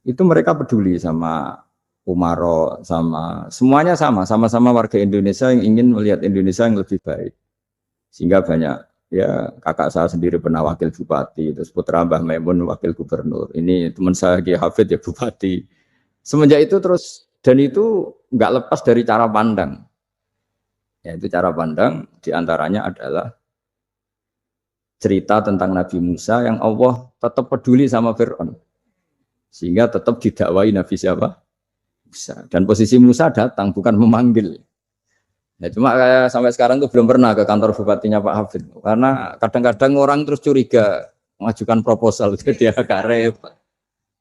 itu mereka peduli sama Umaro, sama semuanya sama-sama warga Indonesia yang ingin melihat Indonesia yang lebih baik. Sehingga banyak, ya kakak saya sendiri pernah wakil bupati, terus putra Mbah Maimun wakil gubernur. Ini teman saya Ki Hafid ya bupati. Semenjak itu terus, dan itu nggak lepas dari cara pandang. Yaitu cara pandang diantaranya adalah cerita tentang Nabi Musa yang Allah tetap peduli sama Fir'aun. Sehingga tetap didakwai Nabi siapa? Musa. Dan posisi Musa datang, bukan memanggil. Ya, cuma kayak sampai sekarang tuh belum pernah ke kantor bupatinya Pak Hafid. Karena kadang-kadang orang terus curiga mengajukan proposal jadi karep.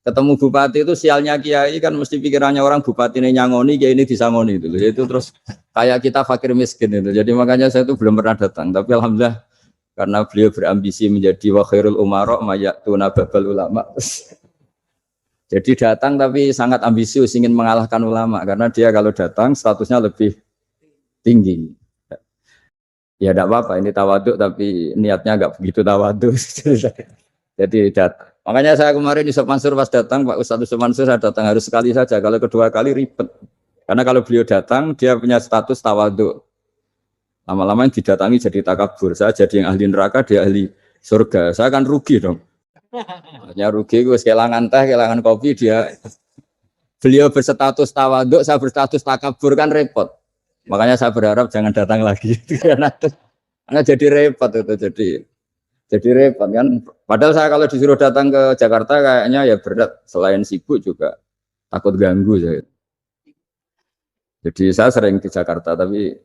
Ketemu bupati itu sialnya kiai kan mesti pikirannya orang bupati ini nyangoni, kiai ini disangoni itu. Itu terus kayak kita fakir miskin itu. Jadi makanya saya itu belum pernah datang. Tapi alhamdulillah karena beliau berambisi menjadi wa khairul umara mayatuna babal ulama. Jadi datang tapi sangat ambisius ingin mengalahkan ulama karena dia kalau datang statusnya lebih tinggi. Ya tidak apa-apa ini tawaduk tapi niatnya enggak begitu tawaduk. Jadi datang. Makanya saya kemarin Yusuf Mansur pas datang, Pak Ustadz Yusuf Mansur saya datang harus sekali saja. Kalau kedua kali ribet. Karena kalau beliau datang dia punya status tawaduk. Lama-lama yang didatangi jadi takabur. Saya jadi yang ahli neraka, dia ahli surga. Saya kan rugi dong. Hanya rugi, gue kehilangan teh, kehilangan kopi, dia beliau berstatus tawaduk, saya berstatus takabur kan repot. Makanya saya berharap jangan datang lagi. Karena jadi repot itu, jadi repot kan. Padahal saya kalau disuruh datang ke Jakarta kayaknya ya berat. Selain sibuk juga takut ganggu saya. Jadi saya sering di Jakarta tapi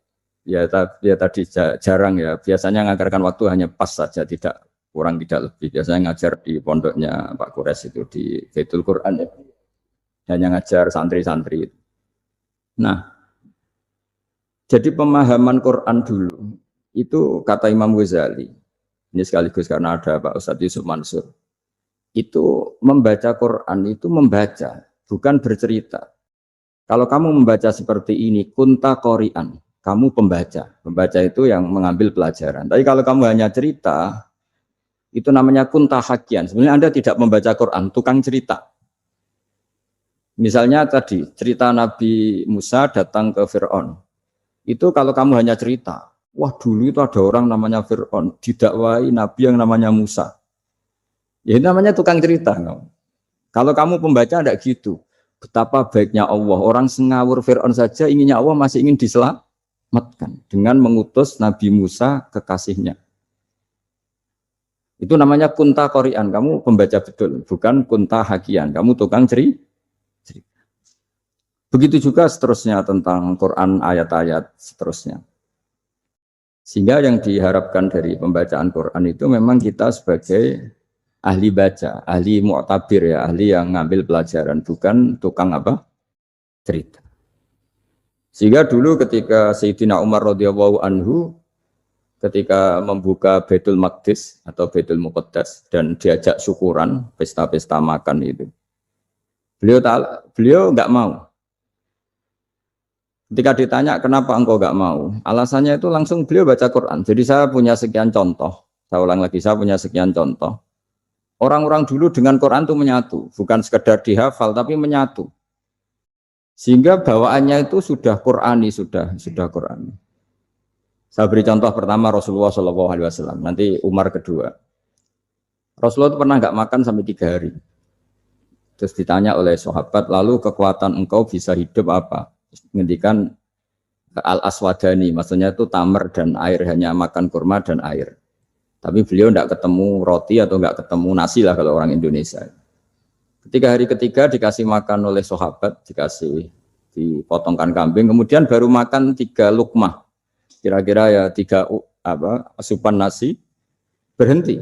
ya tadi jarang ya. Biasanya nganggarkan waktu hanya pas saja, tidak kurang tidak lebih. Biasanya ngajar di pondoknya Pak Kures itu di Baitul Quran ya. Hanya ngajar santri-santri. Nah, jadi pemahaman Quran dulu itu kata Imam Ghazali. Ini sekaligus karena ada Pak Ustadz Yusuf Mansur. Itu membaca Quran itu membaca, bukan bercerita. Kalau kamu membaca seperti ini, kunta qori'an, kamu pembaca. Pembaca itu yang mengambil pelajaran. Tapi kalau kamu hanya cerita, itu namanya kunta hakian. Sebenarnya Anda tidak membaca Quran, tukang cerita. Misalnya tadi, cerita Nabi Musa datang ke Fir'aun. Itu kalau kamu hanya cerita, wah dulu itu ada orang namanya Fir'aun, didakwai Nabi yang namanya Musa. Ya itu namanya tukang cerita. Kalau kamu pembaca tidak gitu. Betapa baiknya Allah. Orang sengawur Fir'aun saja inginnya Allah masih ingin diselamatkan. Dengan mengutus Nabi Musa kekasihnya. Itu namanya kunta qori'an. Kamu pembaca betul. Bukan kunta hakian. Kamu tukang cerita. Begitu juga seterusnya tentang Quran ayat-ayat seterusnya. Sehingga yang diharapkan dari pembacaan Quran itu memang kita sebagai ahli baca, ahli mu'tabir ya, ahli yang ngambil pelajaran, bukan tukang apa? Cerita. Sehingga dulu ketika Sayyidina Umar radhiyallahu anhu ketika membuka Baitul Maqdis atau Baitul Muqaddas dan diajak syukuran, pesta-pesta makan itu. Beliau enggak mau. Ketika ditanya kenapa engkau enggak mau, alasannya itu langsung beliau baca Quran. Jadi saya punya sekian contoh. Saya ulang lagi, saya punya sekian contoh. Orang-orang dulu dengan Quran itu menyatu, bukan sekedar dihafal tapi menyatu. Sehingga bawaannya itu sudah Qurani, sudah Qurani. Saya beri contoh pertama Rasulullah SAW, nanti Umar kedua. Rasulullah itu pernah enggak makan sampai 3 hari. Terus ditanya oleh sahabat, lalu kekuatan engkau bisa hidup apa? Ngendikan al-aswadani, maksudnya itu tamar dan air, hanya makan kurma dan air. Tapi beliau tidak ketemu roti atau tidak ketemu nasi lah kalau orang Indonesia. Ketika hari ketiga dikasih makan oleh sahabat, dipotongkan kambing, kemudian baru makan 3 lukmah, kira-kira ya 3 asupan nasi, berhenti.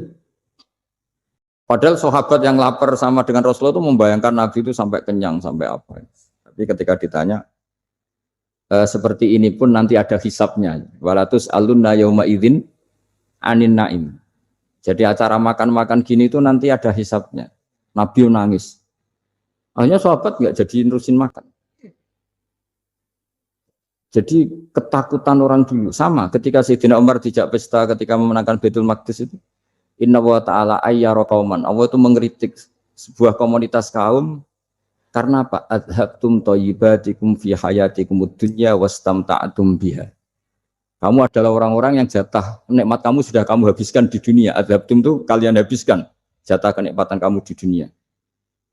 Padahal sahabat yang lapar sama dengan Rasulullah itu membayangkan Nabi itu sampai kenyang, sampai apa. Tapi ketika ditanya, seperti ini pun nanti ada hisabnya. Walatus alunna yauma idzin anin naim. Jadi acara makan-makan gini itu nanti ada hisabnya. Nabi nangis. Akhirnya sahabat nggak jadi nerusin makan. Jadi ketakutan orang dulu sama ketika Sayyidina Umar dijak pesta ketika memenangkan Baitul Maqdis itu. Inna wa ta'ala ayyara qauman. Allah itu mengkritik sebuah komunitas kaum karena apa? Adhabtum thayyibatikum fi hayatikum dunya wastamta'tum biha. Kamu adalah orang-orang yang jatah nikmat kamu sudah kamu habiskan di dunia. Adhabtum itu kalian habiskan jatah kenikmatan kamu di dunia.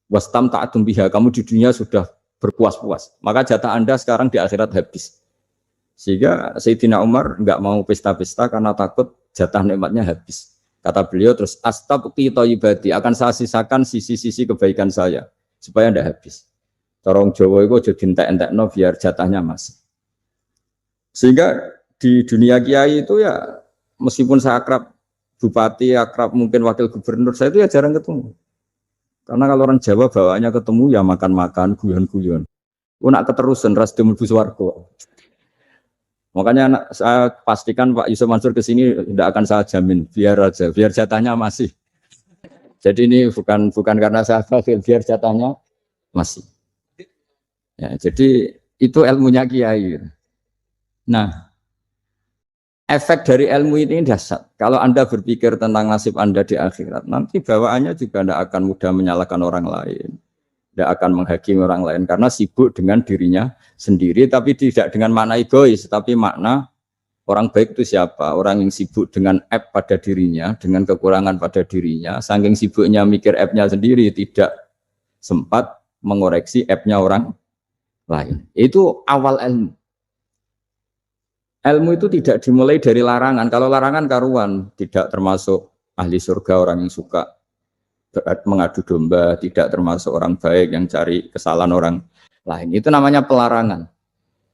Wastamta'tum biha, kamu di dunia sudah berpuas-puas. Maka jatah Anda sekarang di akhirat habis. Sehingga Sayyidina Umar enggak mau pesta-pesta karena takut jatah nikmatnya habis. Kata beliau terus astabqi thayyibati, akan saya sisakan sisi-sisi kebaikan saya supaya tidak habis. Corong Jawa itu aja dientek-entekno biar jatahnya masih. Sehingga di dunia kiai itu ya meskipun saya akrab bupati, akrab mungkin wakil gubernur, saya itu ya jarang ketemu. Karena kalau orang Jawa bawaannya ketemu ya makan-makan, guyon-guyon. Nak keterusan ras mlebu swarga. Makanya saya pastikan Pak Yusuf Mansur ke sini tidak akan saya jamin, biar aja, biar jatahnya masih. Jadi ini bukan karena saya bakhil, biar jatahnya masih. Ya, jadi itu ilmunya kiai. Nah, efek dari ilmu ini dahsyat. Kalau Anda berpikir tentang nasib Anda di akhirat, nanti bawaannya juga tidak akan mudah menyalahkan orang lain. Tidak akan menghakimi orang lain karena sibuk dengan dirinya sendiri, tapi tidak dengan makna egois, tapi makna orang baik itu siapa? Orang yang sibuk dengan app pada dirinya, dengan kekurangan pada dirinya, saking sibuknya mikir app-nya sendiri, tidak sempat mengoreksi app-nya orang lain. Itu awal ilmu. Ilmu itu tidak dimulai dari larangan. Kalau larangan karuan, tidak termasuk ahli surga orang yang suka mengadu domba, tidak termasuk orang baik yang cari kesalahan orang lain. Itu namanya pelarangan.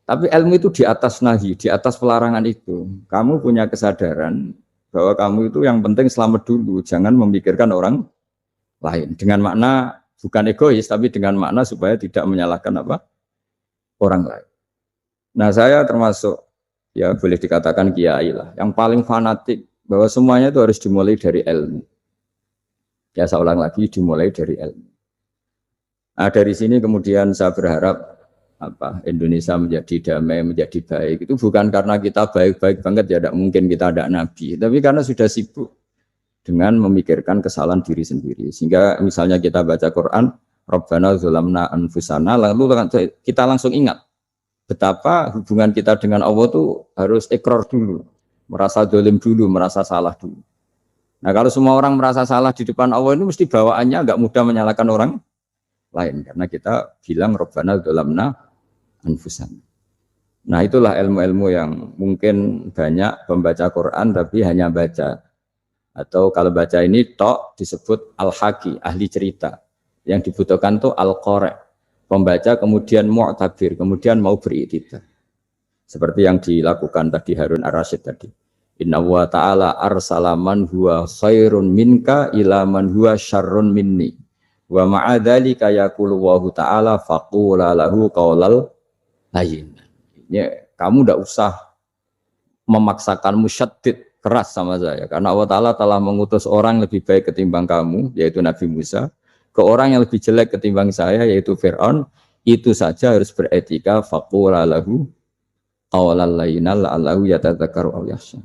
Tapi ilmu itu di atas nahi, di atas pelarangan itu. Kamu punya kesadaran bahwa kamu itu yang penting selamat dulu, jangan memikirkan orang lain. Dengan makna bukan egois, tapi dengan makna supaya tidak menyalahkan apa orang lain. Nah, saya termasuk ya boleh dikatakan kiai lah, yang paling fanatik bahwa semuanya itu harus dimulai dari ilmu. Ya saya ulang lagi, dimulai dari ilmu. Nah, dari sini kemudian saya berharap Indonesia menjadi damai, menjadi baik. Itu bukan karena kita baik-baik banget, ya tidak mungkin kita ada nabi, tapi karena sudah sibuk dengan memikirkan kesalahan diri sendiri. Sehingga misalnya kita baca Quran, Rabbana dzalamna anfusana, lalu kita langsung ingat betapa hubungan kita dengan Allah itu harus ikrar dulu, merasa dolim dulu, merasa salah dulu. Nah, kalau semua orang merasa salah di depan Allah ini mesti bawaannya agak mudah menyalahkan orang lain karena kita bilang Rabbana dzalamna anfusana. Nah, itulah ilmu-ilmu yang mungkin banyak pembaca Quran tapi hanya baca, atau kalau baca ini tok disebut al-haqi, ahli cerita. Yang dibutuhkan tuh al-qari', pembaca kemudian mu'tabir, kemudian mau beriktibar. Seperti yang dilakukan tadi Harun Ar-Rasyid tadi. Inna wa ta'ala arsala man huwa khairun minka ila man huwa syarrun minni. Wa ma'adzalika yaqulu wa ta'ala faqula lahu qaulal layyin. Ya, kamu tidak usah memaksakan musyaddid keras sama saya, karena Allah Ta'ala telah mengutus orang lebih baik ketimbang kamu, yaitu Nabi Musa, ke orang yang lebih jelek ketimbang saya, yaitu Fir'aun. Itu saja harus beretika, faqula lahu qaulal layyinal la'allahu yatadzakkaru aw yakhsha.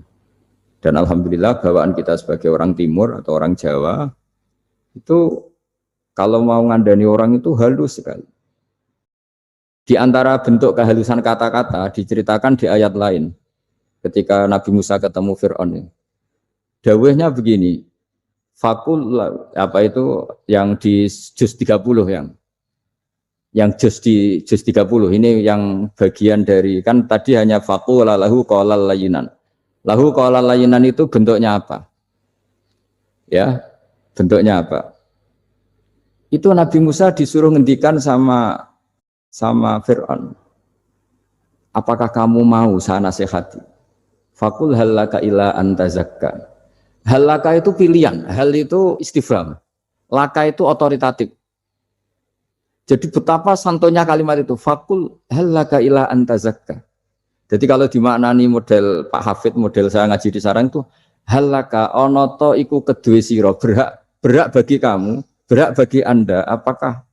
Dan alhamdulillah bawaan kita sebagai orang Timur atau orang Jawa itu kalau mau ngandani orang itu halus sekali. Di antara bentuk kehalusan kata-kata diceritakan di ayat lain ketika Nabi Musa ketemu Fir'aun. Dawuhnya begini, fakul apa itu yang di juz 30 yang juz 30 ini yang bagian dari, kan tadi hanya fakul lahu qaulal layyinan. Lahu qaulal layyinan itu bentuknya apa? Ya, bentuknya apa? Itu Nabi Musa disuruh ngendikan sama Fir'aun. Apakah kamu mau saya nasihati? Fakul halaka ila antazakka. Halaka itu pilihan, hal itu istifham. Laka itu otoritatif. Jadi betapa santonya kalimat itu. Fakul halaka ila antazakka. Jadi kalau dimaknani model Pak Hafid, model saya ngaji di sarang itu, halaka onoto iku kedue sira, berhak bagi kamu, berhak bagi Anda, apakah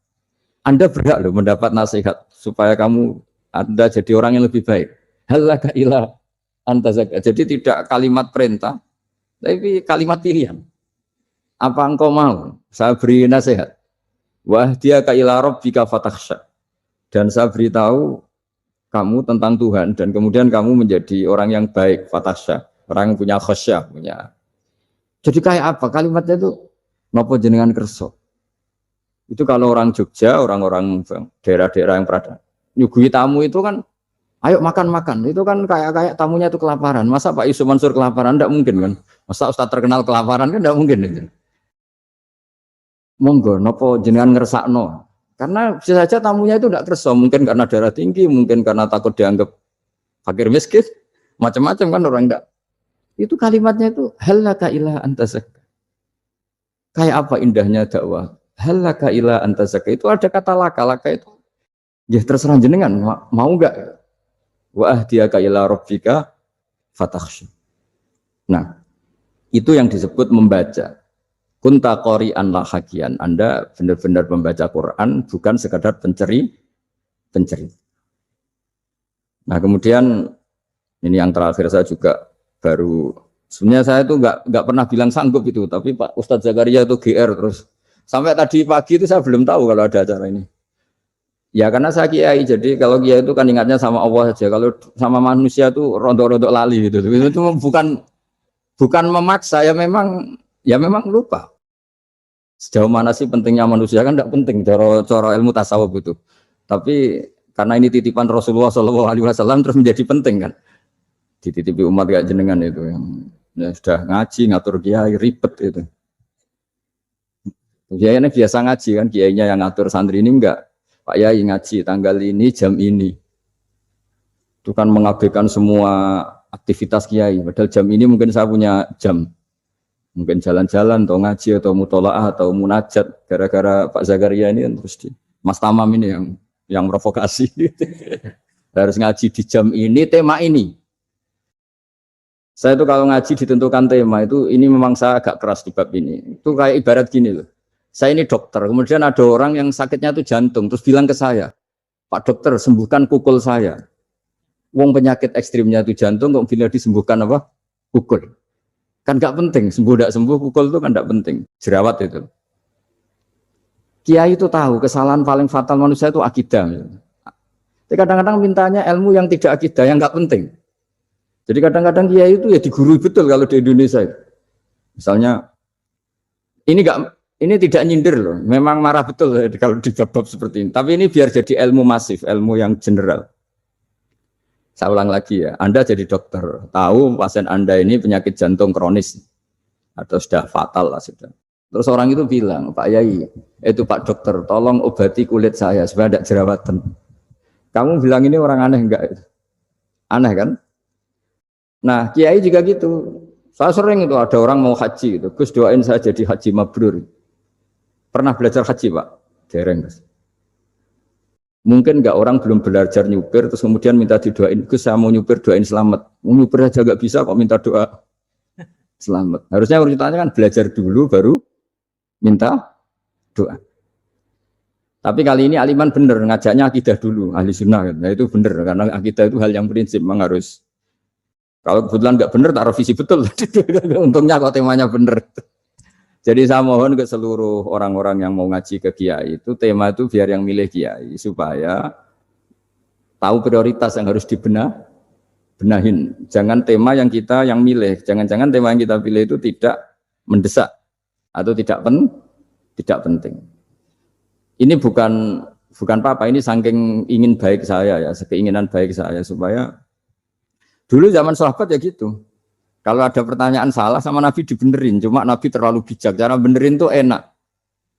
Anda berhak loh mendapat nasihat supaya Anda jadi orang yang lebih baik. Halaka ila antazakka. Jadi tidak kalimat perintah, tapi kalimat pilihan. Apa engkau mau saya beri nasihat? Wah dia ka ila rabbika fatakhsha. Dan saya beritahu kamu tentang Tuhan dan kemudian kamu menjadi orang yang baik, fatakhsha, orang yang punya khasyah, punya. Jadi kayak apa kalimatnya itu? Napa jenengan kerso? Itu kalau orang Jogja, orang-orang daerah-daerah yang berada nyugui tamu itu kan, ayo makan-makan. Itu kan kayak tamunya itu kelaparan. Masa Pak Yusuf Mansur kelaparan? Tidak mungkin kan? Masa Ustadz terkenal kelaparan kan? Tidak mungkin. Gitu. Monggo, nopo jenengan ngersakno. Karena bisa saja tamunya itu tidak kerso. Mungkin karena darah tinggi, mungkin karena takut dianggap fakir miskin, macam-macam kan orang tidak. Itu kalimatnya itu halaka ila antazakka. Kayak apa indahnya dakwah? Halaka ila antazakka. Itu ada kata laka itu. Ya terserah jenengan mau enggak? Wa ahdiyaka ila rabbika fatakhsha. Nah, itu yang disebut membaca. Kunta qori'an la hakian. Anda benar-benar membaca Quran bukan sekadar penceri. Nah, kemudian ini yang terakhir saya juga baru sebenarnya saya itu enggak pernah bilang sanggup itu, tapi Pak Ustadz Zakaria itu GR terus. Sampai tadi pagi itu saya belum tahu kalau ada acara ini. Ya karena saya kiai, jadi kalau kiai itu kan ingatnya sama Allah saja. Kalau sama manusia itu rontok-rontok lali gitu. Itu bukan memaksa, ya memang lupa. Sejauh mana sih pentingnya manusia kan tidak penting cara ilmu tasawuf itu. Tapi karena ini titipan Rasulullah SAW terus menjadi penting kan. Dititipi umat kayak jenengan itu yang ya sudah ngaji ngatur kiai ribet itu. Kiai ini biasa ngaji kan, kiainya yang ngatur santri ini enggak. Pak Yai ngaji tanggal ini jam ini. Itu kan mengabaikan semua aktivitas kiai. Padahal jam ini mungkin saya punya jam. Mungkin jalan-jalan atau ngaji atau mutolaah atau munajat. Gara-gara Pak Zakaria ini kan terus di Mas Tamam ini yang provokasi. Harus ngaji di jam ini, tema ini. Saya itu kalau ngaji ditentukan tema itu, ini memang saya agak keras di bab ini. Itu kayak ibarat gini loh. Saya ini dokter, kemudian ada orang yang sakitnya itu jantung, terus bilang ke saya, Pak dokter sembuhkan kukul saya. Wong penyakit ekstrimnya itu jantung, kok bila disembuhkan apa? Kukul. Kan gak penting, sembuh tidak sembuh, kukul itu kan gak penting. Jerawat itu. Kiai itu tahu kesalahan paling fatal manusia itu akidah. Jadi kadang-kadang mintanya ilmu yang tidak akidah, yang gak penting. Jadi kadang-kadang kiai itu ya digurui betul kalau di Indonesia itu. Misalnya, ini tidak nyindir loh, memang marah betul kalau di bab seperti ini. Tapi ini biar jadi ilmu masif, ilmu yang general. Saya ulang lagi ya, Anda jadi dokter, tahu pasien Anda ini penyakit jantung kronis atau sudah fatal lah sudah. Terus orang itu bilang, Pak Yai, itu Pak dokter, tolong obati kulit saya supaya tidak jerawatan. Kamu bilang ini orang aneh enggak? Aneh kan? Nah, kiai juga gitu. Saya sering itu ada orang mau haji gitu, Gus doain saya jadi haji mabrur. Pernah belajar haji Pak? Dereng. Mungkin enggak orang belum belajar nyupir terus kemudian minta didoain, Gus saya mau nyupir doain selamat. Mau nyupir aja enggak bisa kok minta doa selamat. Harusnya urutannya kan belajar dulu baru minta doa. Tapi kali ini aliman bener ngajaknya akidah dulu, ahli sunnah. Nah itu bener karena akidah itu hal yang prinsip memang harus. Kalau kebetulan enggak bener tak revisi betul. Untungnya kok temanya bener. Jadi saya mohon ke seluruh orang-orang yang mau ngaji ke kiai itu tema itu biar yang milih kiai supaya tahu prioritas yang harus benahin. Jangan tema yang kita yang milih, jangan-jangan tema yang kita pilih itu tidak mendesak atau tidak penting. Ini bukan apa-apa, ini saking ingin baik saya ya, keinginan baik saya supaya dulu zaman sahabat ya gitu. Kalau ada pertanyaan salah sama Nabi dibenerin, cuma Nabi terlalu bijak. Cara benerin tuh enak.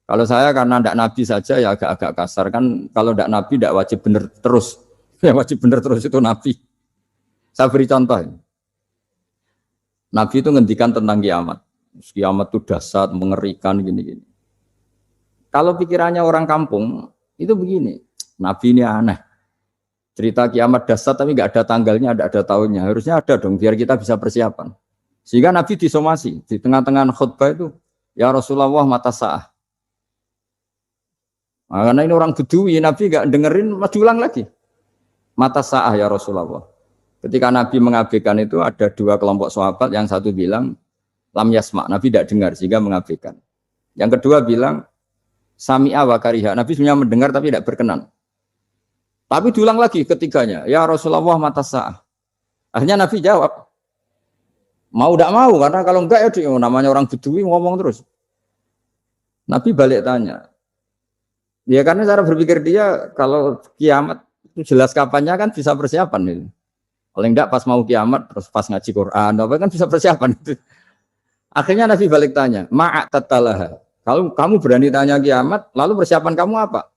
Kalau saya karena tidak Nabi saja ya agak-agak kasar kan. Kalau tidak Nabi tidak wajib bener terus. Yang wajib bener terus itu Nabi. Saya beri contoh. Nabi itu ngendikan tentang kiamat. Kiamat itu dahsyat, mengerikan gini-gini. Kalau pikirannya orang kampung itu begini. Nabi ini aneh. Cerita kiamat dahsyat tapi nggak ada tanggalnya, nggak ada tahunnya. Harusnya ada dong, biar kita bisa persiapan. Sehingga Nabi disomasi di tengah-tengah khutbah itu, ya Rasulullah mata sa'ah. Nah, karena ini orang Bedui, Nabi nggak dengerin, maju ulang lagi. Mata sa'ah ya Rasulullah. Ketika Nabi mengabaikan itu ada dua kelompok sahabat, yang satu bilang lam yasma, Nabi tidak dengar sehingga mengabaikan. Yang kedua bilang sami'a wa kariha. Nabi sebenarnya mendengar tapi tidak berkenan. Tapi diulang lagi ketiganya, ya Rasulullah mata sa'ah. Akhirnya Nabi jawab, mau tidak mau, karena kalau enggak ya namanya orang Bedui ngomong terus. Nabi balik tanya, ya karena cara berpikir dia kalau kiamat itu jelas kapannya kan bisa persiapan itu. Paling enggak pas mau kiamat terus pas ngaji Quran, apa kan bisa persiapan itu. Akhirnya Nabi balik tanya, ma'atatalaha. Kalau kamu berani tanya kiamat, lalu persiapan kamu apa?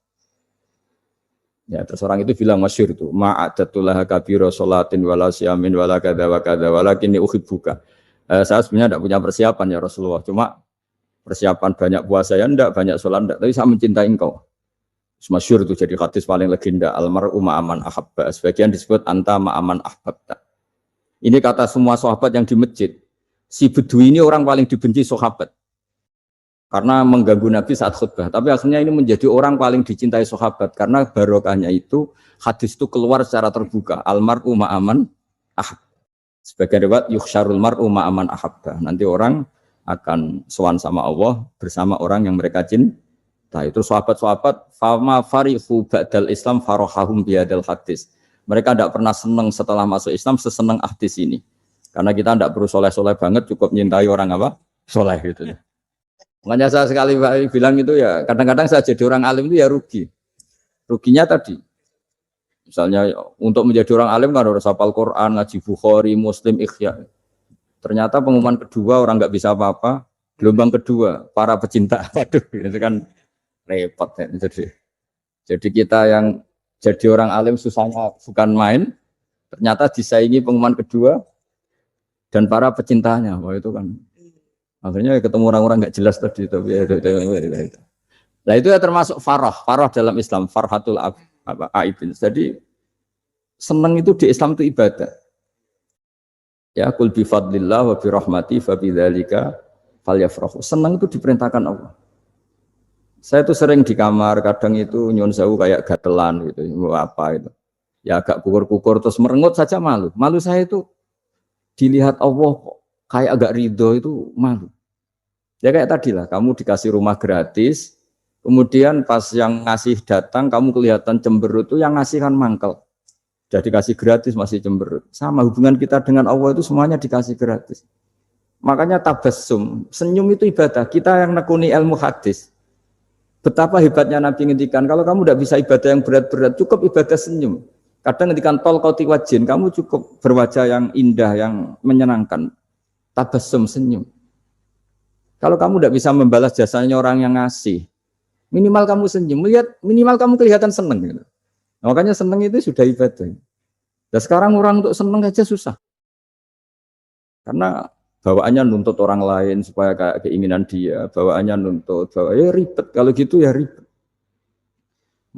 Ya, terus orang itu bilang masyhur itu, ma'adatullah kabira sholatin wala siyamin wala kadza wa kadza walakinni uhibbuka. Saya sebenarnya tidak punya persiapan ya Rasulullah, cuma persiapan banyak puasa ya enggak, banyak sholat enggak, tapi saya mencintai engkau. Masyhur itu jadi hadis paling legenda, almar'u ma'aman ahabba. Sebagian disebut anta ma'aman ahbabta. Ini kata semua sahabat yang di masjid. Si Bedui ini orang paling dibenci sahabat. Karena mengganggu Nabi saat khutbah. Tapi akhirnya ini menjadi orang paling dicintai sahabat karena barokahnya itu hadis itu keluar secara terbuka. Almar'u ma'aman ahab. Sebagai riwayat yuhsyarul mar'u ma'aman ahabba. Nanti orang akan sowan sama Allah bersama orang yang mereka cinta. Itu sahabat-sahabat fama farihu ba'dal Islam farohahum biadal hadis. Mereka tidak pernah senang setelah masuk Islam sesenang hadis ini. Karena kita tidak perlu soleh-soleh banget, cukup nyintai orang apa? Soleh gitu. Makanya saya sekali bilang itu ya, kadang-kadang saya jadi orang alim itu ya rugi. Ruginya tadi, misalnya untuk menjadi orang alim kan harus hafal Quran, ngaji Bukhari, Muslim, Ikhya. Ternyata pengumuman kedua orang nggak bisa apa-apa, gelombang kedua para pecinta, aduh itu kan repot ya. Jadi kita yang jadi orang alim susahnya bukan main, ternyata disaingi pengumuman kedua dan para pecintanya, wah itu kan. Akhirnya ketemu orang-orang nggak jelas tadi tapi nah itu ya termasuk farah dalam Islam, farhatul aibin. Jadi senang itu di Islam itu ibadah. Ya qul bi fadlillah wa bi rahmati fa bidzalika falyafrahu. Senang itu diperintahkan Allah. Saya tuh sering di kamar kadang itu nyun sewu kayak gatelan gitu, mau apa itu. Ya agak kukur-kukur terus merengut saja malu. Malu saya itu dilihat Allah kayak agak ridho itu malu. Ya kayak tadi lah, kamu dikasih rumah gratis, kemudian pas yang ngasih datang, kamu kelihatan cemberut itu yang ngasih kan mangkel. Sudah dikasih gratis masih cemberut. Sama hubungan kita dengan Allah itu semuanya dikasih gratis. Makanya tabassum, senyum itu ibadah. Kita yang nekuni ilmu hadis. Betapa hebatnya Nabi ngendikan, kalau kamu tidak bisa ibadah yang berat-berat, cukup ibadah senyum. Kadang ngendikan tol qati wajhin, kamu cukup berwajah yang indah, yang menyenangkan. Tabassum, senyum. Kalau kamu tidak bisa membalas jasanya orang yang ngasih, minimal kamu senyum, lihat minimal kamu kelihatan senang. Gitu. Makanya senang itu sudah ibadah. Dan sekarang orang untuk senang aja susah. Karena bawaannya nuntut orang lain supaya kayak keinginan dia, bawaannya nuntut, ya ribet. Kalau gitu ya ribet.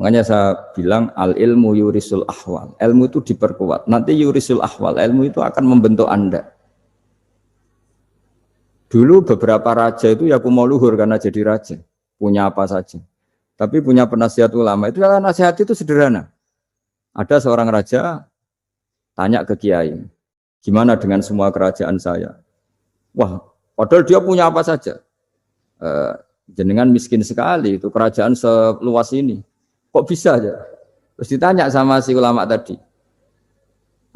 Makanya saya bilang al ilmu yurisul ahwal. Ilmu itu diperkuat. Nanti yurisul ahwal, ilmu itu akan membentuk Anda. Dulu beberapa raja itu ya mau luhur karena jadi raja, punya apa saja. Tapi punya penasihat ulama, itu nasihat itu sederhana. Ada seorang raja tanya ke kiai, gimana dengan semua kerajaan saya? Wah, padahal dia punya apa saja. Jenengan miskin sekali, itu kerajaan seluas ini. Kok bisa aja? Terus ditanya sama si ulama tadi,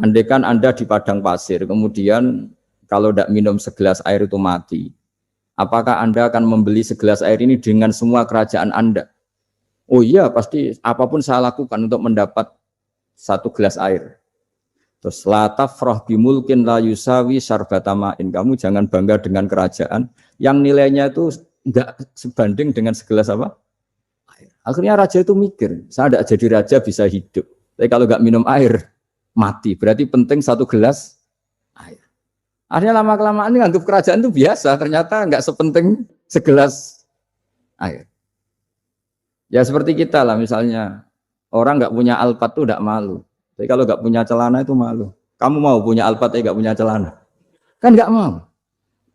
andaikan Anda di padang pasir, kemudian kalau tidak minum segelas air itu mati. Apakah Anda akan membeli segelas air ini dengan semua kerajaan Anda? Oh iya, pasti apapun saya lakukan untuk mendapat satu gelas air. Terus la tafrah bimulkin la yusawi syarbatamain. Kamu jangan bangga dengan kerajaan yang nilainya itu enggak sebanding dengan segelas apa? Air. Akhirnya raja itu mikir, saya tidak jadi raja bisa hidup. Tapi kalau enggak minum air, mati. Berarti penting satu gelas air. Akhirnya lama-kelamaan ini anggap kerajaan itu biasa, ternyata enggak sepenting segelas air. Ya seperti kita lah, misalnya orang enggak punya alpat itu enggak malu. Tapi kalau enggak punya celana itu malu. Kamu mau punya alpat enggak punya celana? Kan enggak mau.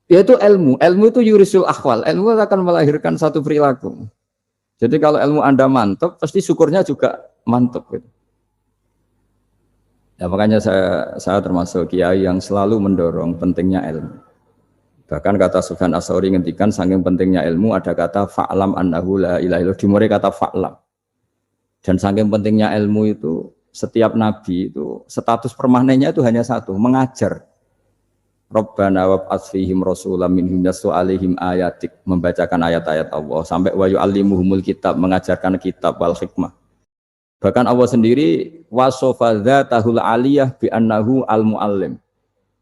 Yaitu ilmu. Ilmu itu yurisul akhwal. Ilmu akan melahirkan satu perilaku. Jadi kalau ilmu Anda mantap, pasti syukurnya juga mantap. Gitu. Ya makanya saya termasuk kiai yang selalu mendorong pentingnya ilmu. Bahkan kata Sufyan Ats-Tsauri ngendikan saking pentingnya ilmu ada kata fa'lam annahu la ilaha illallah, dimulai kata fa'lam. Dan saking pentingnya ilmu itu setiap nabi itu status permanennya itu hanya satu, mengajar. Rabbana wab'ats fihim rasulam minhum yatlu 'alaihim ayatik, membacakan ayat-ayat Allah sampai wa yu'allimuhumul kitab, mengajarkan kitab wal hikmah. Bahkan Allah sendiri wasofa dzatahul aliyah bi annahu al-muallim.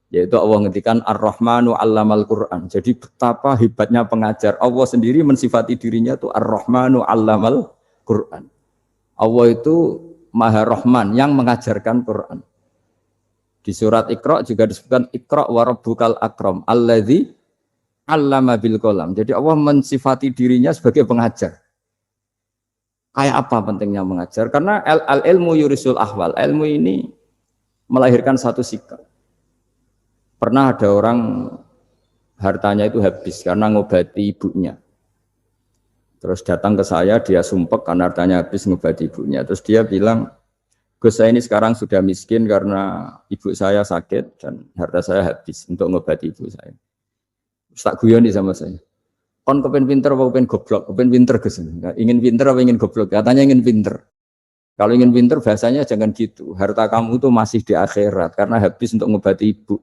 Yaitu Allah ngendikan Ar-Rahmanu 'allamal Qur'an. Jadi betapa hebatnya pengajar. Allah sendiri mensifati dirinya itu Ar-Rahmanu 'allamal Qur'an. Allah itu Maha Rahman yang mengajarkan Quran. Di surat Iqra juga disebutkan Iqra wa rabbukal akram alladzi 'allama bil qalam. Jadi Allah mensifati dirinya sebagai pengajar. Kayak apa pentingnya mengajar? Karena al-ilmu yurisul ahwal. Ilmu ini melahirkan satu sikap. Pernah ada orang hartanya itu habis karena ngobati ibunya. Terus datang ke saya, dia sumpek karena hartanya habis ngobati ibunya. Terus dia bilang, Gus, saya ini sekarang sudah miskin karena ibu saya sakit dan harta saya habis untuk ngobati ibu saya. Terus tak guyoni sama saya. Kon kepen pinter apa kepen goblok? Kepen pinter Gus. Ingin pinter apa ingin goblok? Katanya ingin pinter. Kalau ingin pinter bahasanya jangan gitu. Harta kamu itu masih di akhirat karena habis untuk ngobati ibu.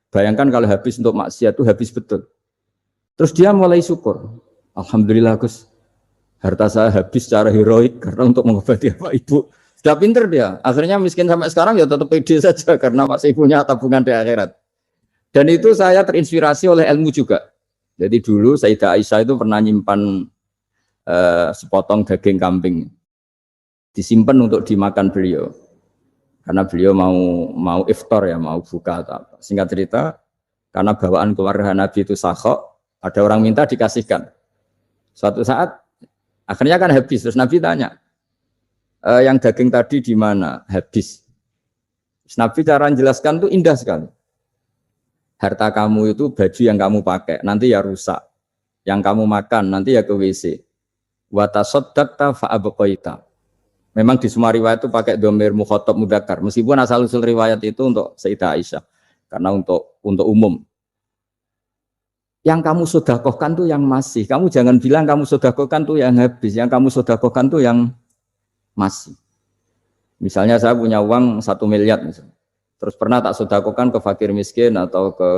Bayangkan kalau habis untuk maksiat itu habis betul. Terus dia mulai syukur. Alhamdulillah Gus, harta saya habis secara heroik karena untuk mengobati apa ibu. Sudah pinter dia. Akhirnya miskin sampai sekarang ya tetap pede saja karena masih punya tabungan di akhirat. Dan itu saya terinspirasi oleh ilmu juga. Jadi dulu Sayyidah Aisyah itu pernah nyimpan sepotong daging kambing. Disimpan untuk dimakan beliau. Karena beliau mau iftar ya, mau buka atau apa. Singkat cerita, karena bawaan keluarga Nabi itu sakhok, ada orang minta dikasihkan. Suatu saat, akhirnya kan habis. Terus Nabi tanya, yang daging tadi di mana? Habis. Terus Nabi cara menjelaskan itu indah sekali. Harta kamu itu baju yang kamu pakai, nanti ya rusak. Yang kamu makan, nanti ya ke WC. Wa tasaddaqta fa abqaita. Memang di semua riwayat itu pakai dhamir mukhatab mudzakkar. Meskipun asal-usul riwayat itu untuk Sayyidah Aisyah. Karena untuk umum. Yang kamu sedekahkan tuh yang masih. Kamu jangan bilang kamu sedekahkan tuh yang habis. Yang kamu sedekahkan tuh yang masih. Misalnya saya punya uang 1 miliar misalnya. Terus pernah tak sedekahkan ke fakir miskin atau ke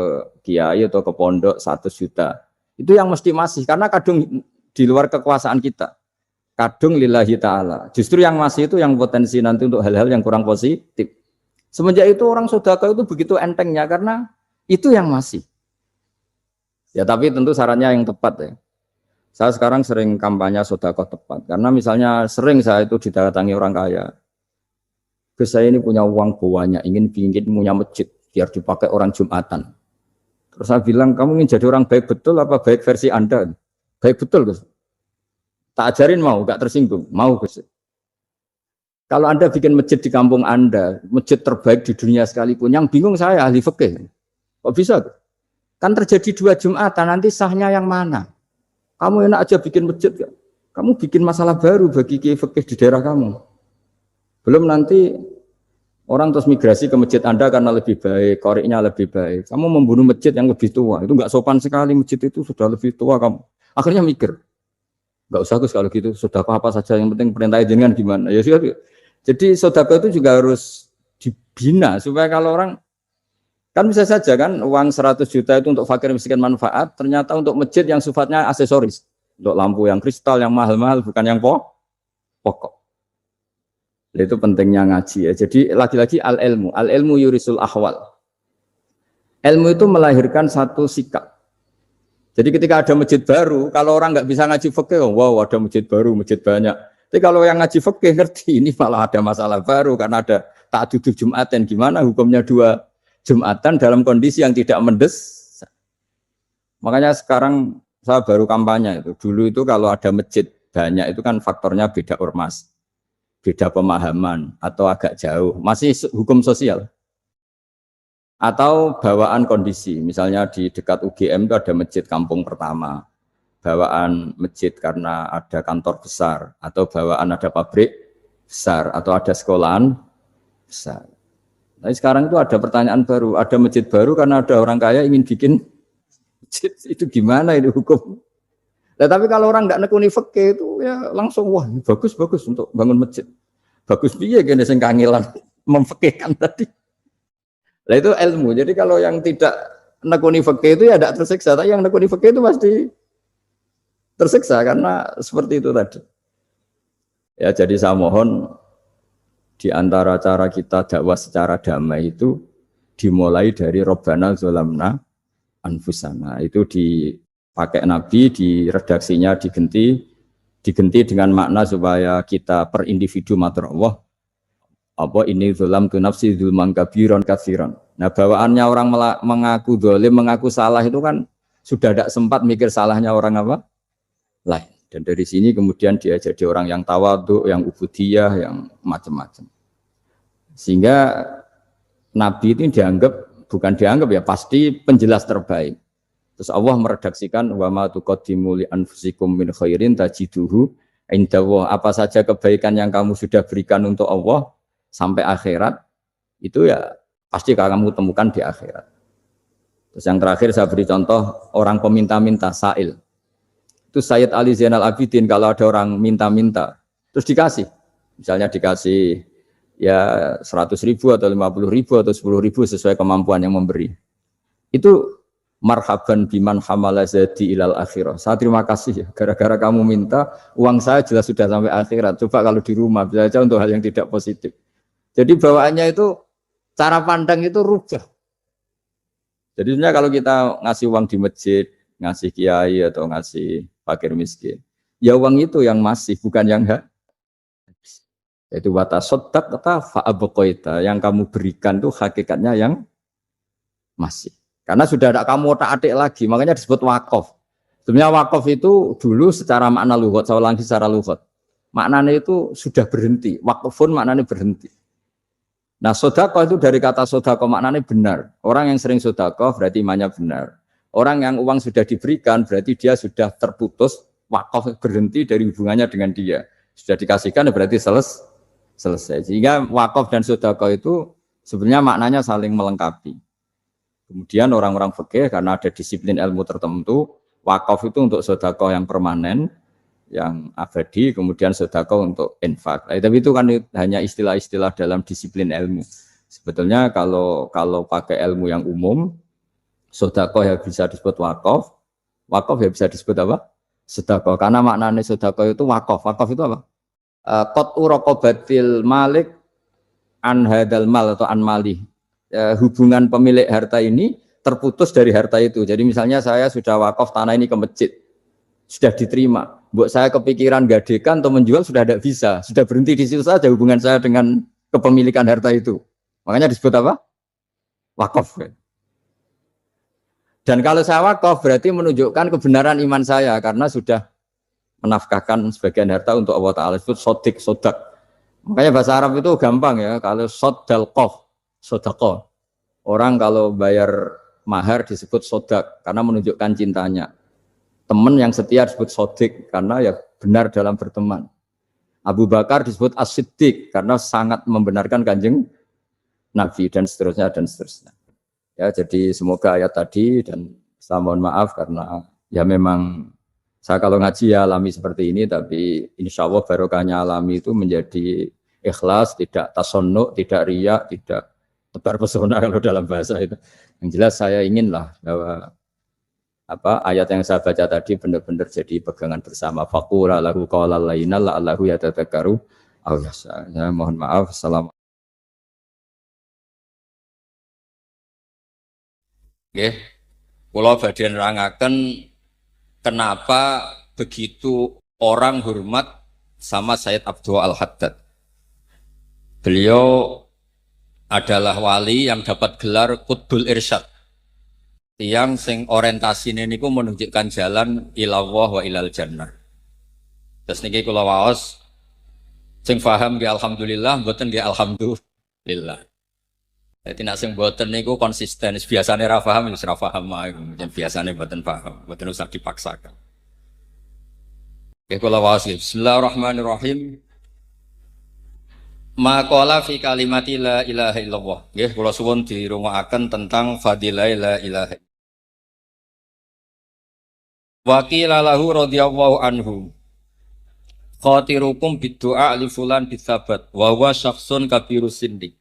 kiai atau ke pondok 1 juta. Itu yang mesti masih. Karena kadung di luar kekuasaan kita. Kadung lillahi ta'ala. Justru yang masih itu yang potensi nanti untuk hal-hal yang kurang positif. Semenjak itu orang sedekah itu begitu entengnya karena itu yang masih. Ya tapi tentu syaratnya yang tepat ya. Saya sekarang sering kampanye sedekah tepat. Karena misalnya sering saya itu didatangi orang kaya. Gus, saya ini punya uang banyak, ingin punya masjid biar dipakai orang Jumatan. Terus saya bilang, kamu ingin jadi orang baik betul apa baik versi Anda? Baik betul Gus. Tak ajarin mau, gak tersinggung. Mau Gus. Kalau Anda bikin masjid di kampung Anda, masjid terbaik di dunia sekalipun, yang bingung saya ahli fikih. Kok bisa? Kan terjadi 2 Jumatan, nanti sahnya yang mana? Kamu enak aja bikin masjid gak? Kamu bikin masalah baru bagi kiai fikih di daerah kamu. Belum nanti orang terus migrasi ke masjid Anda karena lebih baik, koriknya lebih baik. Kamu membunuh masjid yang lebih tua, itu gak sopan sekali, masjid itu sudah lebih tua kamu. Akhirnya mikir. Enggak usah Gus kalau gitu, sedekah apa saja yang penting perintah jenengan gimana. Ya sudah. Jadi sedekah itu juga harus dibina supaya kalau orang kan bisa saja kan uang 100 juta itu untuk fakir miskin manfaat, ternyata untuk masjid yang sifatnya aksesoris. Untuk lampu yang kristal yang mahal-mahal bukan yang pokok. Itu pentingnya ngaji ya. Jadi lagi-lagi al-ilmu yurisul ahwal. Ilmu itu melahirkan satu sikap. Jadi ketika ada masjid baru, kalau orang nggak bisa ngaji fikih, oh, wow ada masjid baru, masjid banyak. Tapi kalau yang ngaji fikih ngerti, ini malah ada masalah baru karena ada ta'dudul Jumatan. Gimana hukumnya 2 Jumatan dalam kondisi yang tidak mendesak? Makanya sekarang saya baru kampanye itu. Dulu itu kalau ada masjid banyak itu kan faktornya beda ormas, beda pemahaman atau agak jauh. Masih hukum sosial. Atau bawaan kondisi, misalnya di dekat UGM itu ada masjid kampung pertama, bawaan masjid karena ada kantor besar, atau bawaan ada pabrik besar, atau ada sekolahan besar. Nah sekarang itu ada pertanyaan baru, ada masjid baru karena ada orang kaya ingin bikin masjid. Itu gimana ini hukum? Nah, tapi kalau orang nggak nekuni fikih itu ya langsung wah bagus untuk bangun masjid. Bagus piye gene sing kangelan memfikihkan tadi. Nah itu ilmu. Jadi kalau yang tidak nekuni fikih itu ya tidak tersiksa, tapi yang nekuni fikih itu pasti tersiksa karena seperti itu tadi. Ya jadi saya mohon di antara cara kita dakwah secara damai itu dimulai dari Robbana Zolamna Anfusana. Itu dipakai Nabi, di redaksinya diganti dengan makna supaya kita per individu matur Allah apa ini zulam tu nafsi zulman kabiron katsiran. Nah bawaannya orang mengaku dolim, mengaku salah itu kan sudah tidak sempat mikir salahnya orang apa lain. Dan dari sini kemudian dia jadi orang yang tawadhu, yang ubudiyah, yang macam-macam. Sehingga Nabi itu bukan dianggap ya, pasti penjelas terbaik. Terus Allah meredaksikan wa ma tuqaddimu li anfusikum min khairin tajiduhu indallah. Apa saja kebaikan yang kamu sudah berikan untuk Allah sampai akhirat itu ya pasti kamu temukan di akhirat. Terus yang terakhir saya beri contoh orang peminta-minta sa'il. Itu Sayyid Ali Zainal Abidin kalau ada orang minta-minta terus dikasih, misalnya dikasih ya 100.000 atau 50.000 atau 10.000 sesuai kemampuan yang memberi, itu marhaban biman hamala zadi ilal akhirah. Saya terima kasih ya, gara-gara kamu minta uang saya jelas sudah sampai akhirat. Coba kalau di rumah bisa saja untuk hal yang tidak positif. Jadi bawaannya itu cara pandang itu rubah. Jadi sebenarnya kalau kita ngasih uang di masjid, ngasih kiai atau ngasih fakir miskin, ya uang itu yang masih, bukan yang habis. Itu watasodak kata fa'abqaita, yang kamu berikan itu hakikatnya yang masih. Karena sudah ada kamu otak-atik lagi, makanya disebut wakaf. Sebenarnya wakaf itu dulu secara makna lughat, saya ulangi secara lughat. Maknanya itu sudah berhenti, wakfun maknanya berhenti. Nah sodako itu dari kata sodako maknanya benar. Orang yang sering sodako berarti imannya benar. Orang yang uang sudah diberikan berarti dia sudah terputus, wakaf berhenti dari hubungannya dengan dia. Sudah dikasihkan berarti selesai. Sehingga wakaf dan sodako itu sebenarnya maknanya saling melengkapi. Kemudian orang-orang fikih karena ada disiplin ilmu tertentu, wakaf itu untuk sodako yang permanen, yang abadi, kemudian sodako untuk infak. Tapi itu kan hanya istilah-istilah dalam disiplin ilmu. Sebetulnya kalau pakai ilmu yang umum, sodako ya bisa disebut wakaf, wakaf ya bisa disebut apa? Sodako. Karena maknanya sodako itu wakaf. Wakaf itu apa? Qat'u raqabatil malik an hadal mal atau an malih. Hubungan pemilik harta ini terputus dari harta itu. Jadi misalnya saya sudah wakaf tanah ini ke masjid, sudah diterima. Buat saya kepikiran gadekan atau menjual sudah tidak bisa, sudah berhenti di situ saja hubungan saya dengan kepemilikan harta itu. Makanya disebut apa? Wakaf. Dan kalau saya wakaf berarti menunjukkan kebenaran iman saya karena sudah menafkahkan sebagian harta untuk Allah Ta'ala. Disebut sodak. Makanya bahasa Arab itu gampang ya. Kalau sodaqah. Orang kalau bayar mahar disebut sodak karena menunjukkan cintanya. Teman yang setia disebut sodik karena ya benar dalam berteman. Abu Bakar disebut as-siddiq karena sangat membenarkan kanjeng Nabi dan seterusnya dan seterusnya. Ya jadi semoga ayat tadi, dan saya mohon maaf karena ya memang saya kalau ngaji ya alami seperti ini, tapi insya Allah barokahnya alami itu menjadi ikhlas, tidak tasonnuk, tidak riak, tidak tebar pesona kalau dalam bahasa itu. Yang jelas saya inginlah bahwa ayat yang saya baca tadi benar-benar jadi pegangan bersama. Faqula lahu qawlan layyina la'allahu yatadzakkaru aw yakhsha. Ya, mohon maaf. Assalamualaikum. Nggih. Kula badhe nerangaken kenapa begitu orang hormat sama Sayyid Abdul Al-Haddad. Beliau adalah wali yang dapat gelar Qutbul Irsyad. Yang sing orientasine niku menunjukkan jalan ilallah wa ilal jannah. Terus niki kula waos sing paham nggih alhamdulillah, mboten nggih alhamdulillah. Jadi nak sing mboten niku konsisten, biasane ra paham wis ra paham ae, biasane mboten paham, mboten usah dipaksakan. Nggih kula waos bismillahirrahmanirrahim. Maqala fi kalimati la ilaha illallah. Nggih kula suwun dirungokaken tentang fadilah la ilaha Wa qila lahu radhiyallahu anhu khatirukum biddu'a li fulan bitsabat wa huwa syakhsun kabirus sinni.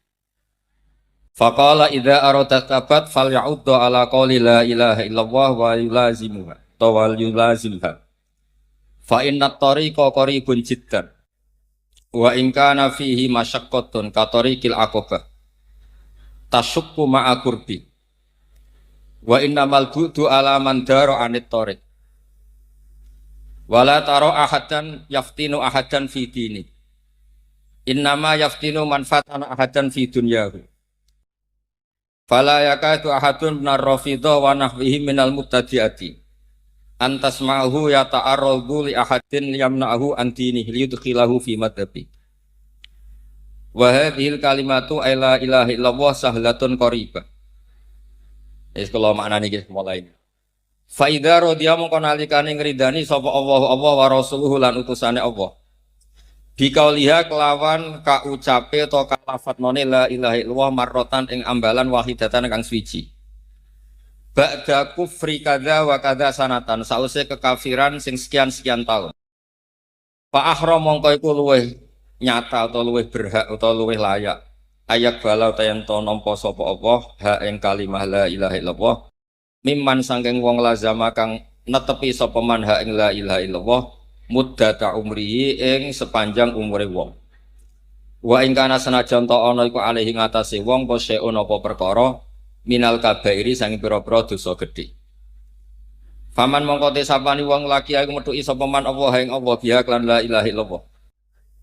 Faqala idza arada tabat falya'uddu ala qawli la ilaha illallah wa yulazimuha tawal yulazimha. Fa inna tariqa qaribun jiddan wa in kana fihi masyaqqatun ka tariqil aqabah tasyukku ma'a qurbi wa innamal bu'du ala man dara anit tariq wala taro ahadan yaftinu ahadan fi dini innama yaftinu man fatana ahadan fi dunyahu fala yakatu ahadun minar rafidha wa nahwihi minal mubtadi'ati antas ma'ahu yata'arradu li ahadin yamna'ahu an dinihi liyudkhilahu fi madhabi wa hadhil kalimatu la ilaha illallah sahlatun qaribah. Kalau maknane iki mulai fa idza radiya mongko nalikane ngridani sapa Allah wa rasuluhu lan utusane Allah bikauliha kelawan kaucape to kalafatnone la ilaha illallah marrotan ing ambalan wahidatan kang suci ba'da kufri kadza wa kadza sanatan sause kekafiran sing sekian-sekian tahun fa ahram mongko iku luweh nyata atau luweh berhak atau luweh layak ayak bala utayanto nampa sapa Allah ha ing kalimah la ilaha illallah mimman sangking wong lazama kang netepi sapa man ha ing la ilaha illallah muddata umrihi ing sepanjang umure wong wa ing kana senajan ta ana iku alih ngatasé wong apa seun apa perkara minal kabairi sange pira-pira dosa gedhe faman mongko te sapani wong laki aku metuki sapa man Allah ing Allah biha lan la ilaha illallah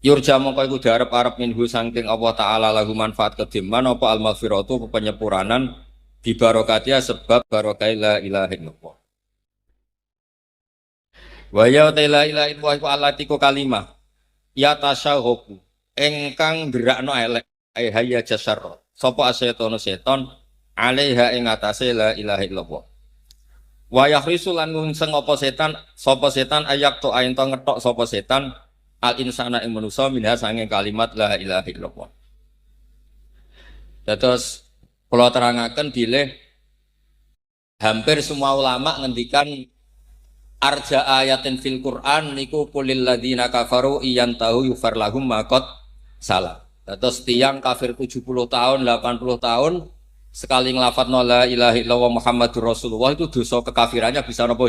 yurja mongko iku diarep-arep minhu saking Allah taala lahu manfaat kediman apa al-maghfiratu penyepuranan bi barokatiha sebab barokah la ilaha illallah. Wa ya la ilaha illallah iku alatiku kalimah ya tasyahubu engkang gerakno elek ai hayya jasar sapa asyetonu seton alaiha ing atase la ilaha illallah. Wa yahrisu lan ngungseng apa setan sapa setan ayak to aento ngetok sapa setan al insana ing manusa minha sange kalimat la ilaha illallah. Terus kalau terangaken bilih hampir semua ulama ngendikan arja ayatin fil Quran niku kulil ladzina kafaru iyantahu yufar lahum maqad salah. Terus tiang kafir 70 tahun, 80 tahun sekali ngelafadzno la ilaha illallah Muhammadur Rasulullah itu dosa kekafirannya bisa napa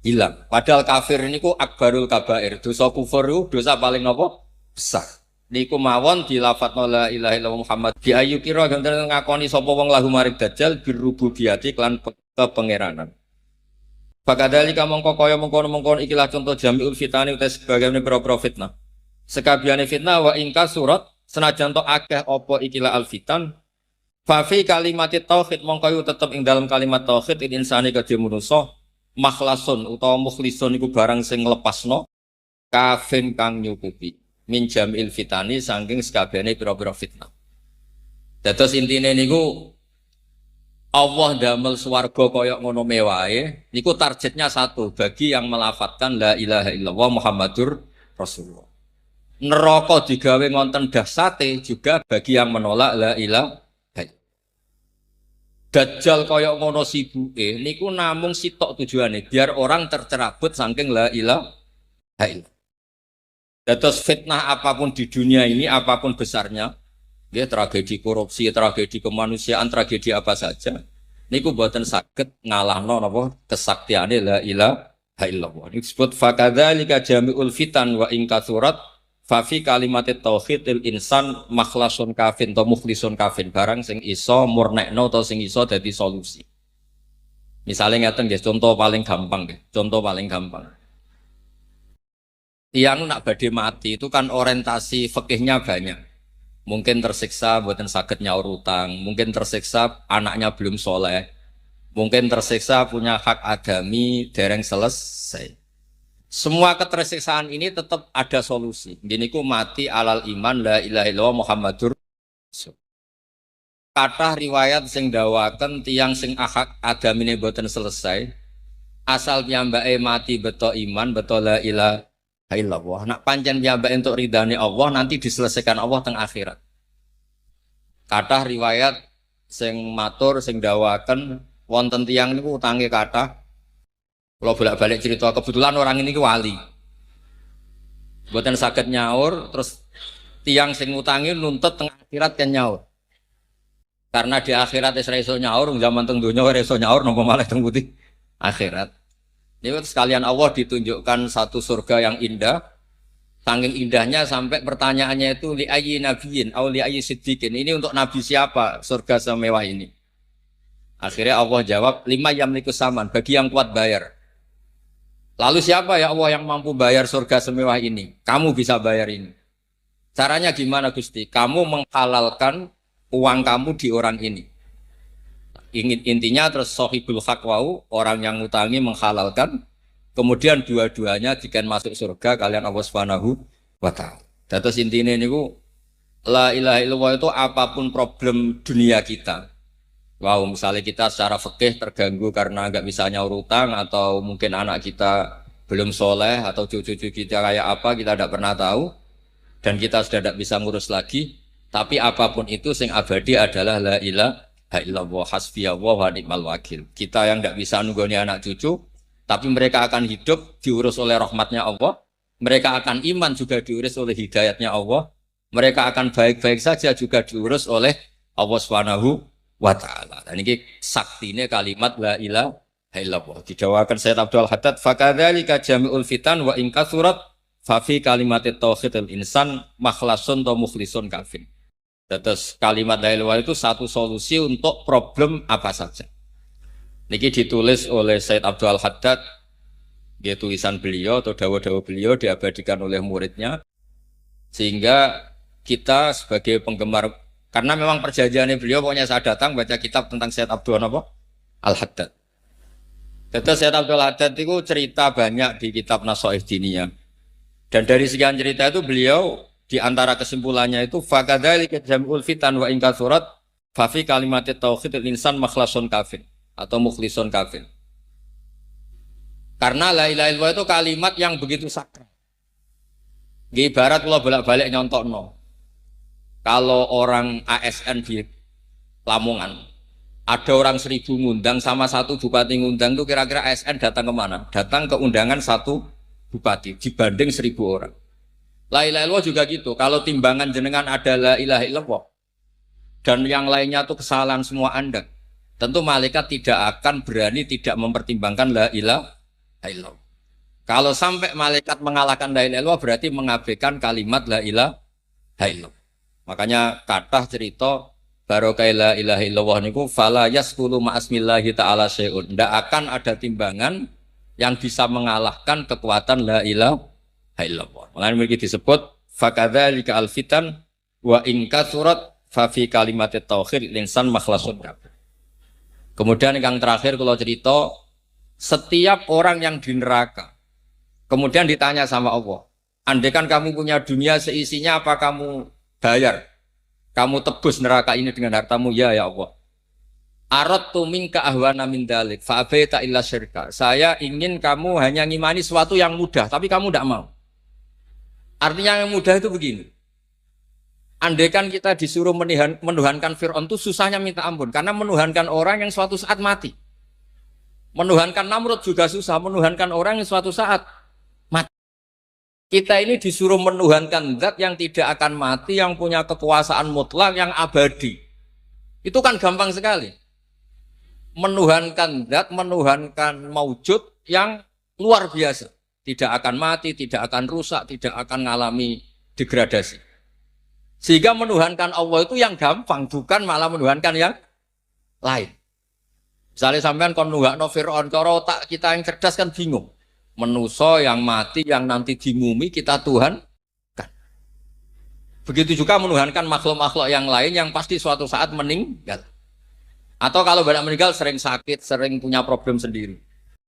hilang. Padahal kafir niku akbarul kabair. Dosa kufur itu dosa paling napa besar. Niku mawon dilafadzno la ilaha illallah Muhammad bi ayu kira ganten ngakoni sapa wong lahu marik dajjal birububiyati klan kepangeranan. Pakadhalika mongko kaya mengkono-mengkono ikilah contoh jami'ul fitani uta sebagaimana pira-pira fitnah. Sekabehane fitnah wa ingka surat senajan to akeh apa ikilah al fitan fa fi kalimati tauhid mongko yu tetep ing dalam kalimat tauhid insani kedhe manusa makhlasun utawa mukhlisun iku barang sing nglepasno kafin kang nyukupi min jamil fitani saking sekabehane pira-pira fitnah. Dados intine niku Allah damel swarga kaya ngono mewahe niku targetnya satu bagi yang melafadzkan la ilaha illallah Muhammadur Rasulullah. Neraka digawe ngonten dahsate juga bagi yang menolak la ilaha. Dajjal kaya ngono sibuke niku namung sitok tujuane biar orang tercerabut saking la ilaha illallah. Dados fitnah apapun di dunia ini apapun besarnya, ya tragedi korupsi, tragedi kemanusiaan, tragedi apa saja, niku mboten saged ngalahno napa kesaktiane la ilaha illallah. Niku disebut fakadzalika jami'ul fitan wa in katsurat fa fi kalimatit tauhidil insan makhlasun kafin atau mukhlisun kafin barang sing iso murnekno atau sing iso dadi solusi. Misalnya ngeten nggih, contoh paling gampang nggih, contoh paling gampang. Yang nak badhe mati itu kan orientasi fikihnya banyak. Mungkin tersiksa mboten saged nyaur utang, mungkin tersiksa anaknya belum soleh, mungkin tersiksa punya hak adami dereng selesai. Semua ketersiksaan ini tetap ada solusi. Gini ku mati alal iman la ilaha illallah Muhammadur Rasul. Kathah riwayat sing dawaken tiyang sing hak adamine mboten selesai, asal piyambake mati beto iman, beto la ilaha illallah. Nak pancen piyambake entuk ridane Allah nanti diselesaikan Allah teng akhirat. Kathah riwayat sing matur sing dawaken wonten tiyang niku utange kathah Kalau bolak-balik cerita kebetulan orang ini wali. Buatan sakit nyaur, terus tiang sing ngutangi nuntut tengah akhirat kan nyaur. Karena di akhirat Isra iso nyaur, zaman teng donya ora iso nyaur nopo malah teng putih akhirat. Ini sekalian Allah ditunjukkan satu surga yang indah. Saking indahnya sampai pertanyaannya itu li ayyi nabiyyin au li ayyi siddiqin. Ini untuk nabi siapa surga semewah ini? Akhirnya Allah jawab, lima yamliku saman, bagi yang kuat bayar. Lalu siapa ya Allah yang mampu bayar surga semewah ini? Kamu bisa bayar ini. Caranya gimana Gusti? Kamu menghalalkan uang kamu di orang ini. Intinya terus sohibul haq wau, orang yang ngutangi menghalalkan, kemudian dua-duanya jika masuk surga kalian Allah Subhanahu wa taala. Terus intinya niku la ilaha illallah itu apapun problem dunia kita. Wow, misalnya kita secara fikih terganggu karena nggak bisa nyaur utang atau mungkin anak kita belum soleh atau cucu-cucu kita kayak apa kita tidak pernah tahu dan kita sudah tidak bisa ngurus lagi. Tapi apapun itu sing abadi adalah la ilaha illallah hasbiyallah wa ni'mal wakil. Kita yang tidak bisa nunggoni anak cucu, tapi mereka akan hidup diurus oleh rahmatnya Allah. Mereka akan iman juga diurus oleh hidayatnya Allah. Mereka akan baik-baik saja juga diurus oleh Allah Subhanahu wa ta'ala. Dan ini saktine kalimat la ilaha illallah. Didawakan Sayyid Abdul Haddad, fakadzalika jami'ul fitan wa in katsurat fa fi kalimatit tauhidil insan makhlasun atau mukhlisun kafir. Terus kalimat la ilaha illallah itu satu solusi untuk problem apa saja. Niki ditulis oleh Sayyid Abdul Haddad, dia tulisan beliau atau dawa-dawa beliau diabadikan oleh muridnya, sehingga kita sebagai penggemar, karena memang perjanjiannya beliau, pokoknya saya datang baca kitab tentang Sayyid Abdul Al-Haddad. Terus Sayyid Abdul Haddad itu cerita banyak di kitab Nasaih Diniyah. Dan dari sekian cerita itu beliau di antara kesimpulannya itu fakadzalika jam'ul fitan wa in katsurat fa fi kalimatit tauhidil insan makhlasun kafir atau mukhlisun kafir. Karena la ilaha illallah itu kalimat yang begitu sakral. Ibarat kalau bolak-balik nyontokno. Kalau orang ASN di Lamongan, ada orang 1000 ngundang sama satu bupati ngundang, itu kira-kira ASN datang kemana? Datang ke undangan satu bupati dibanding 1000 orang. La ilaha illallah juga gitu. Kalau timbangan jenengan ada la ilaha illallah dan yang lainnya itu kesalahan semua Anda, tentu malaikat tidak akan berani tidak mempertimbangkan la ilaha illallah. Kalau sampai malaikat mengalahkan la ilaha illallah berarti mengabaikan kalimat la ilaha illallah. Makanya kathah cerita barokah la ilaha illallah niku fala yasqulu ma'asmillahi ta'ala syai'un. Tidak akan ada timbangan yang bisa mengalahkan kekuatan la ilaha illallah. Makanya memiliki disebut fakadzalika alfitan wa in katsurat fa fi kalimatit tauhid linsan makhlasun kafir. Kemudian yang terakhir kalau cerita, setiap orang yang di neraka kemudian ditanya sama Allah, andaikan kamu punya dunia seisinya apa kamu bayar? Kamu tebus neraka ini dengan hartamu? Ya Allah. Aradtu minka ahwana min dalik fa abaita illa syirka. Saya ingin kamu hanya ngimani sesuatu yang mudah, tapi kamu tidak mau. Artinya yang mudah itu begini. Andaikan kita disuruh menuhankan Fir'aun itu susahnya minta ampun. Karena menuhankan orang yang suatu saat mati. Menuhankan Namrud juga susah. Menuhankan orang yang suatu saat mati. Kita ini disuruh menuhankan zat yang tidak akan mati, yang punya kekuasaan mutlak, yang abadi. Itu kan gampang sekali. Menuhankan zat, menuhankan maujud yang luar biasa. Tidak akan mati, tidak akan rusak, tidak akan mengalami degradasi. Sehingga menuhankan Allah itu yang gampang, bukan malah menuhankan yang lain. Misalnya sampean kon nuhanno Fir'aun, cara otak kita yang cerdas kan bingung. Menuso yang mati, yang nanti dimumi kita Tuhan kan. Begitu juga menuhankan makhluk-makhluk yang lain yang pasti suatu saat meninggal. Atau kalau banyak meninggal sering sakit, sering punya problem sendiri.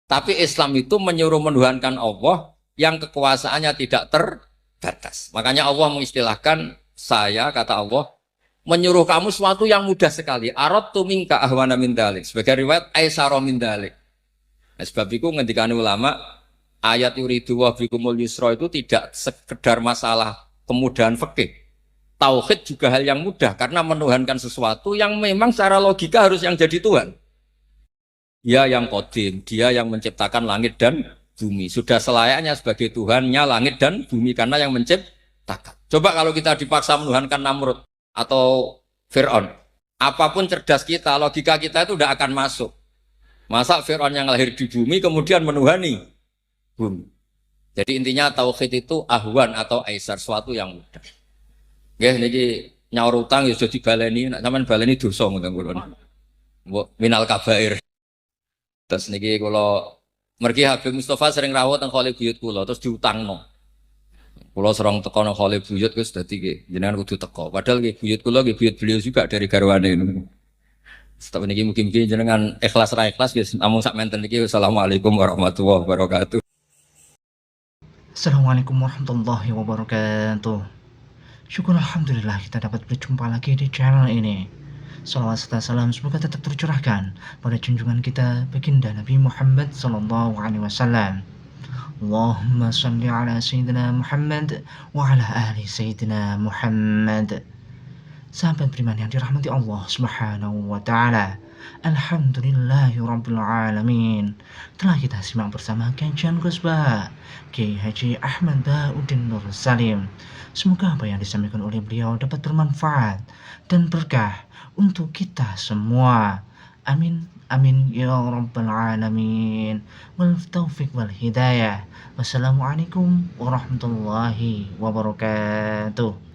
Tapi Islam itu menyuruh menuhankan Allah yang kekuasaannya tidak terbatas. Makanya Allah mengistilahkan saya, kata Allah, menyuruh kamu sesuatu yang mudah sekali. Aradtu minka ahwana min dalik. Sebagai riwayat aisara min dalik. Nah, sebab itu ngendikane ulama, ayat yuridu wa bikumul yusra itu tidak sekedar masalah kemudahan fikih. Tauhid juga hal yang mudah karena menuhankan sesuatu yang memang secara logika harus yang jadi Tuhan. Dia yang kodim, dia yang menciptakan langit dan bumi. Sudah selayaknya sebagai Tuhannya langit dan bumi karena yang menciptakan. Coba kalau kita dipaksa menuhankan Namrud atau Fir'aun, apapun cerdas kita, logika kita itu tidak akan masuk. Masa Fir'aun yang lahir di bumi kemudian menuhani bumi. Jadi intinya tauhid itu ahwan atau aisar, suatu yang mudah. Nggih niki nyaur utang ya sudah dibaleni, nek sampean baleni dosa ngoten kula. Mbok minal kabair. Terus niki kula mergi Habib Mustafa sering rawuh teng khole buyut kula terus diutangno. Kula serong teko nang khole buyut wis dadi nggih jenengan kudu teko. Padahal nggih buyut kula nggih buyut beliau juga dari garwane niku. Tapi niki mungkin jenengan ikhlas ra ikhlas wis namung sak menten niki. Wassalamualaikum warahmatullahi wabarakatuh. Assalamualaikum warahmatullahi wabarakatuh. Syukur Alhamdulillah kita dapat berjumpa lagi di channel ini. Salawat serta salam semoga tetap tercurahkan pada junjungan kita baginda Nabi Muhammad sallallahu alaihi wasallam. Allahumma salli ala sayyidina Muhammad wa ala ali sayyidina Muhammad. Sahabat beriman yang dirahmati Allah Subhanahu wa taala. Alhamdulillahirabbil alamin. Telah kita simak bersama kajian Ghosbah Kiai Haji Ahmad Bauddin Nur Salim. Semoga apa yang disampaikan oleh beliau dapat bermanfaat dan berkah untuk kita semua. Amin amin ya rabbal alamin. Wal taufiq wal hidayah. Wassalamualaikum warahmatullahi wabarakatuh.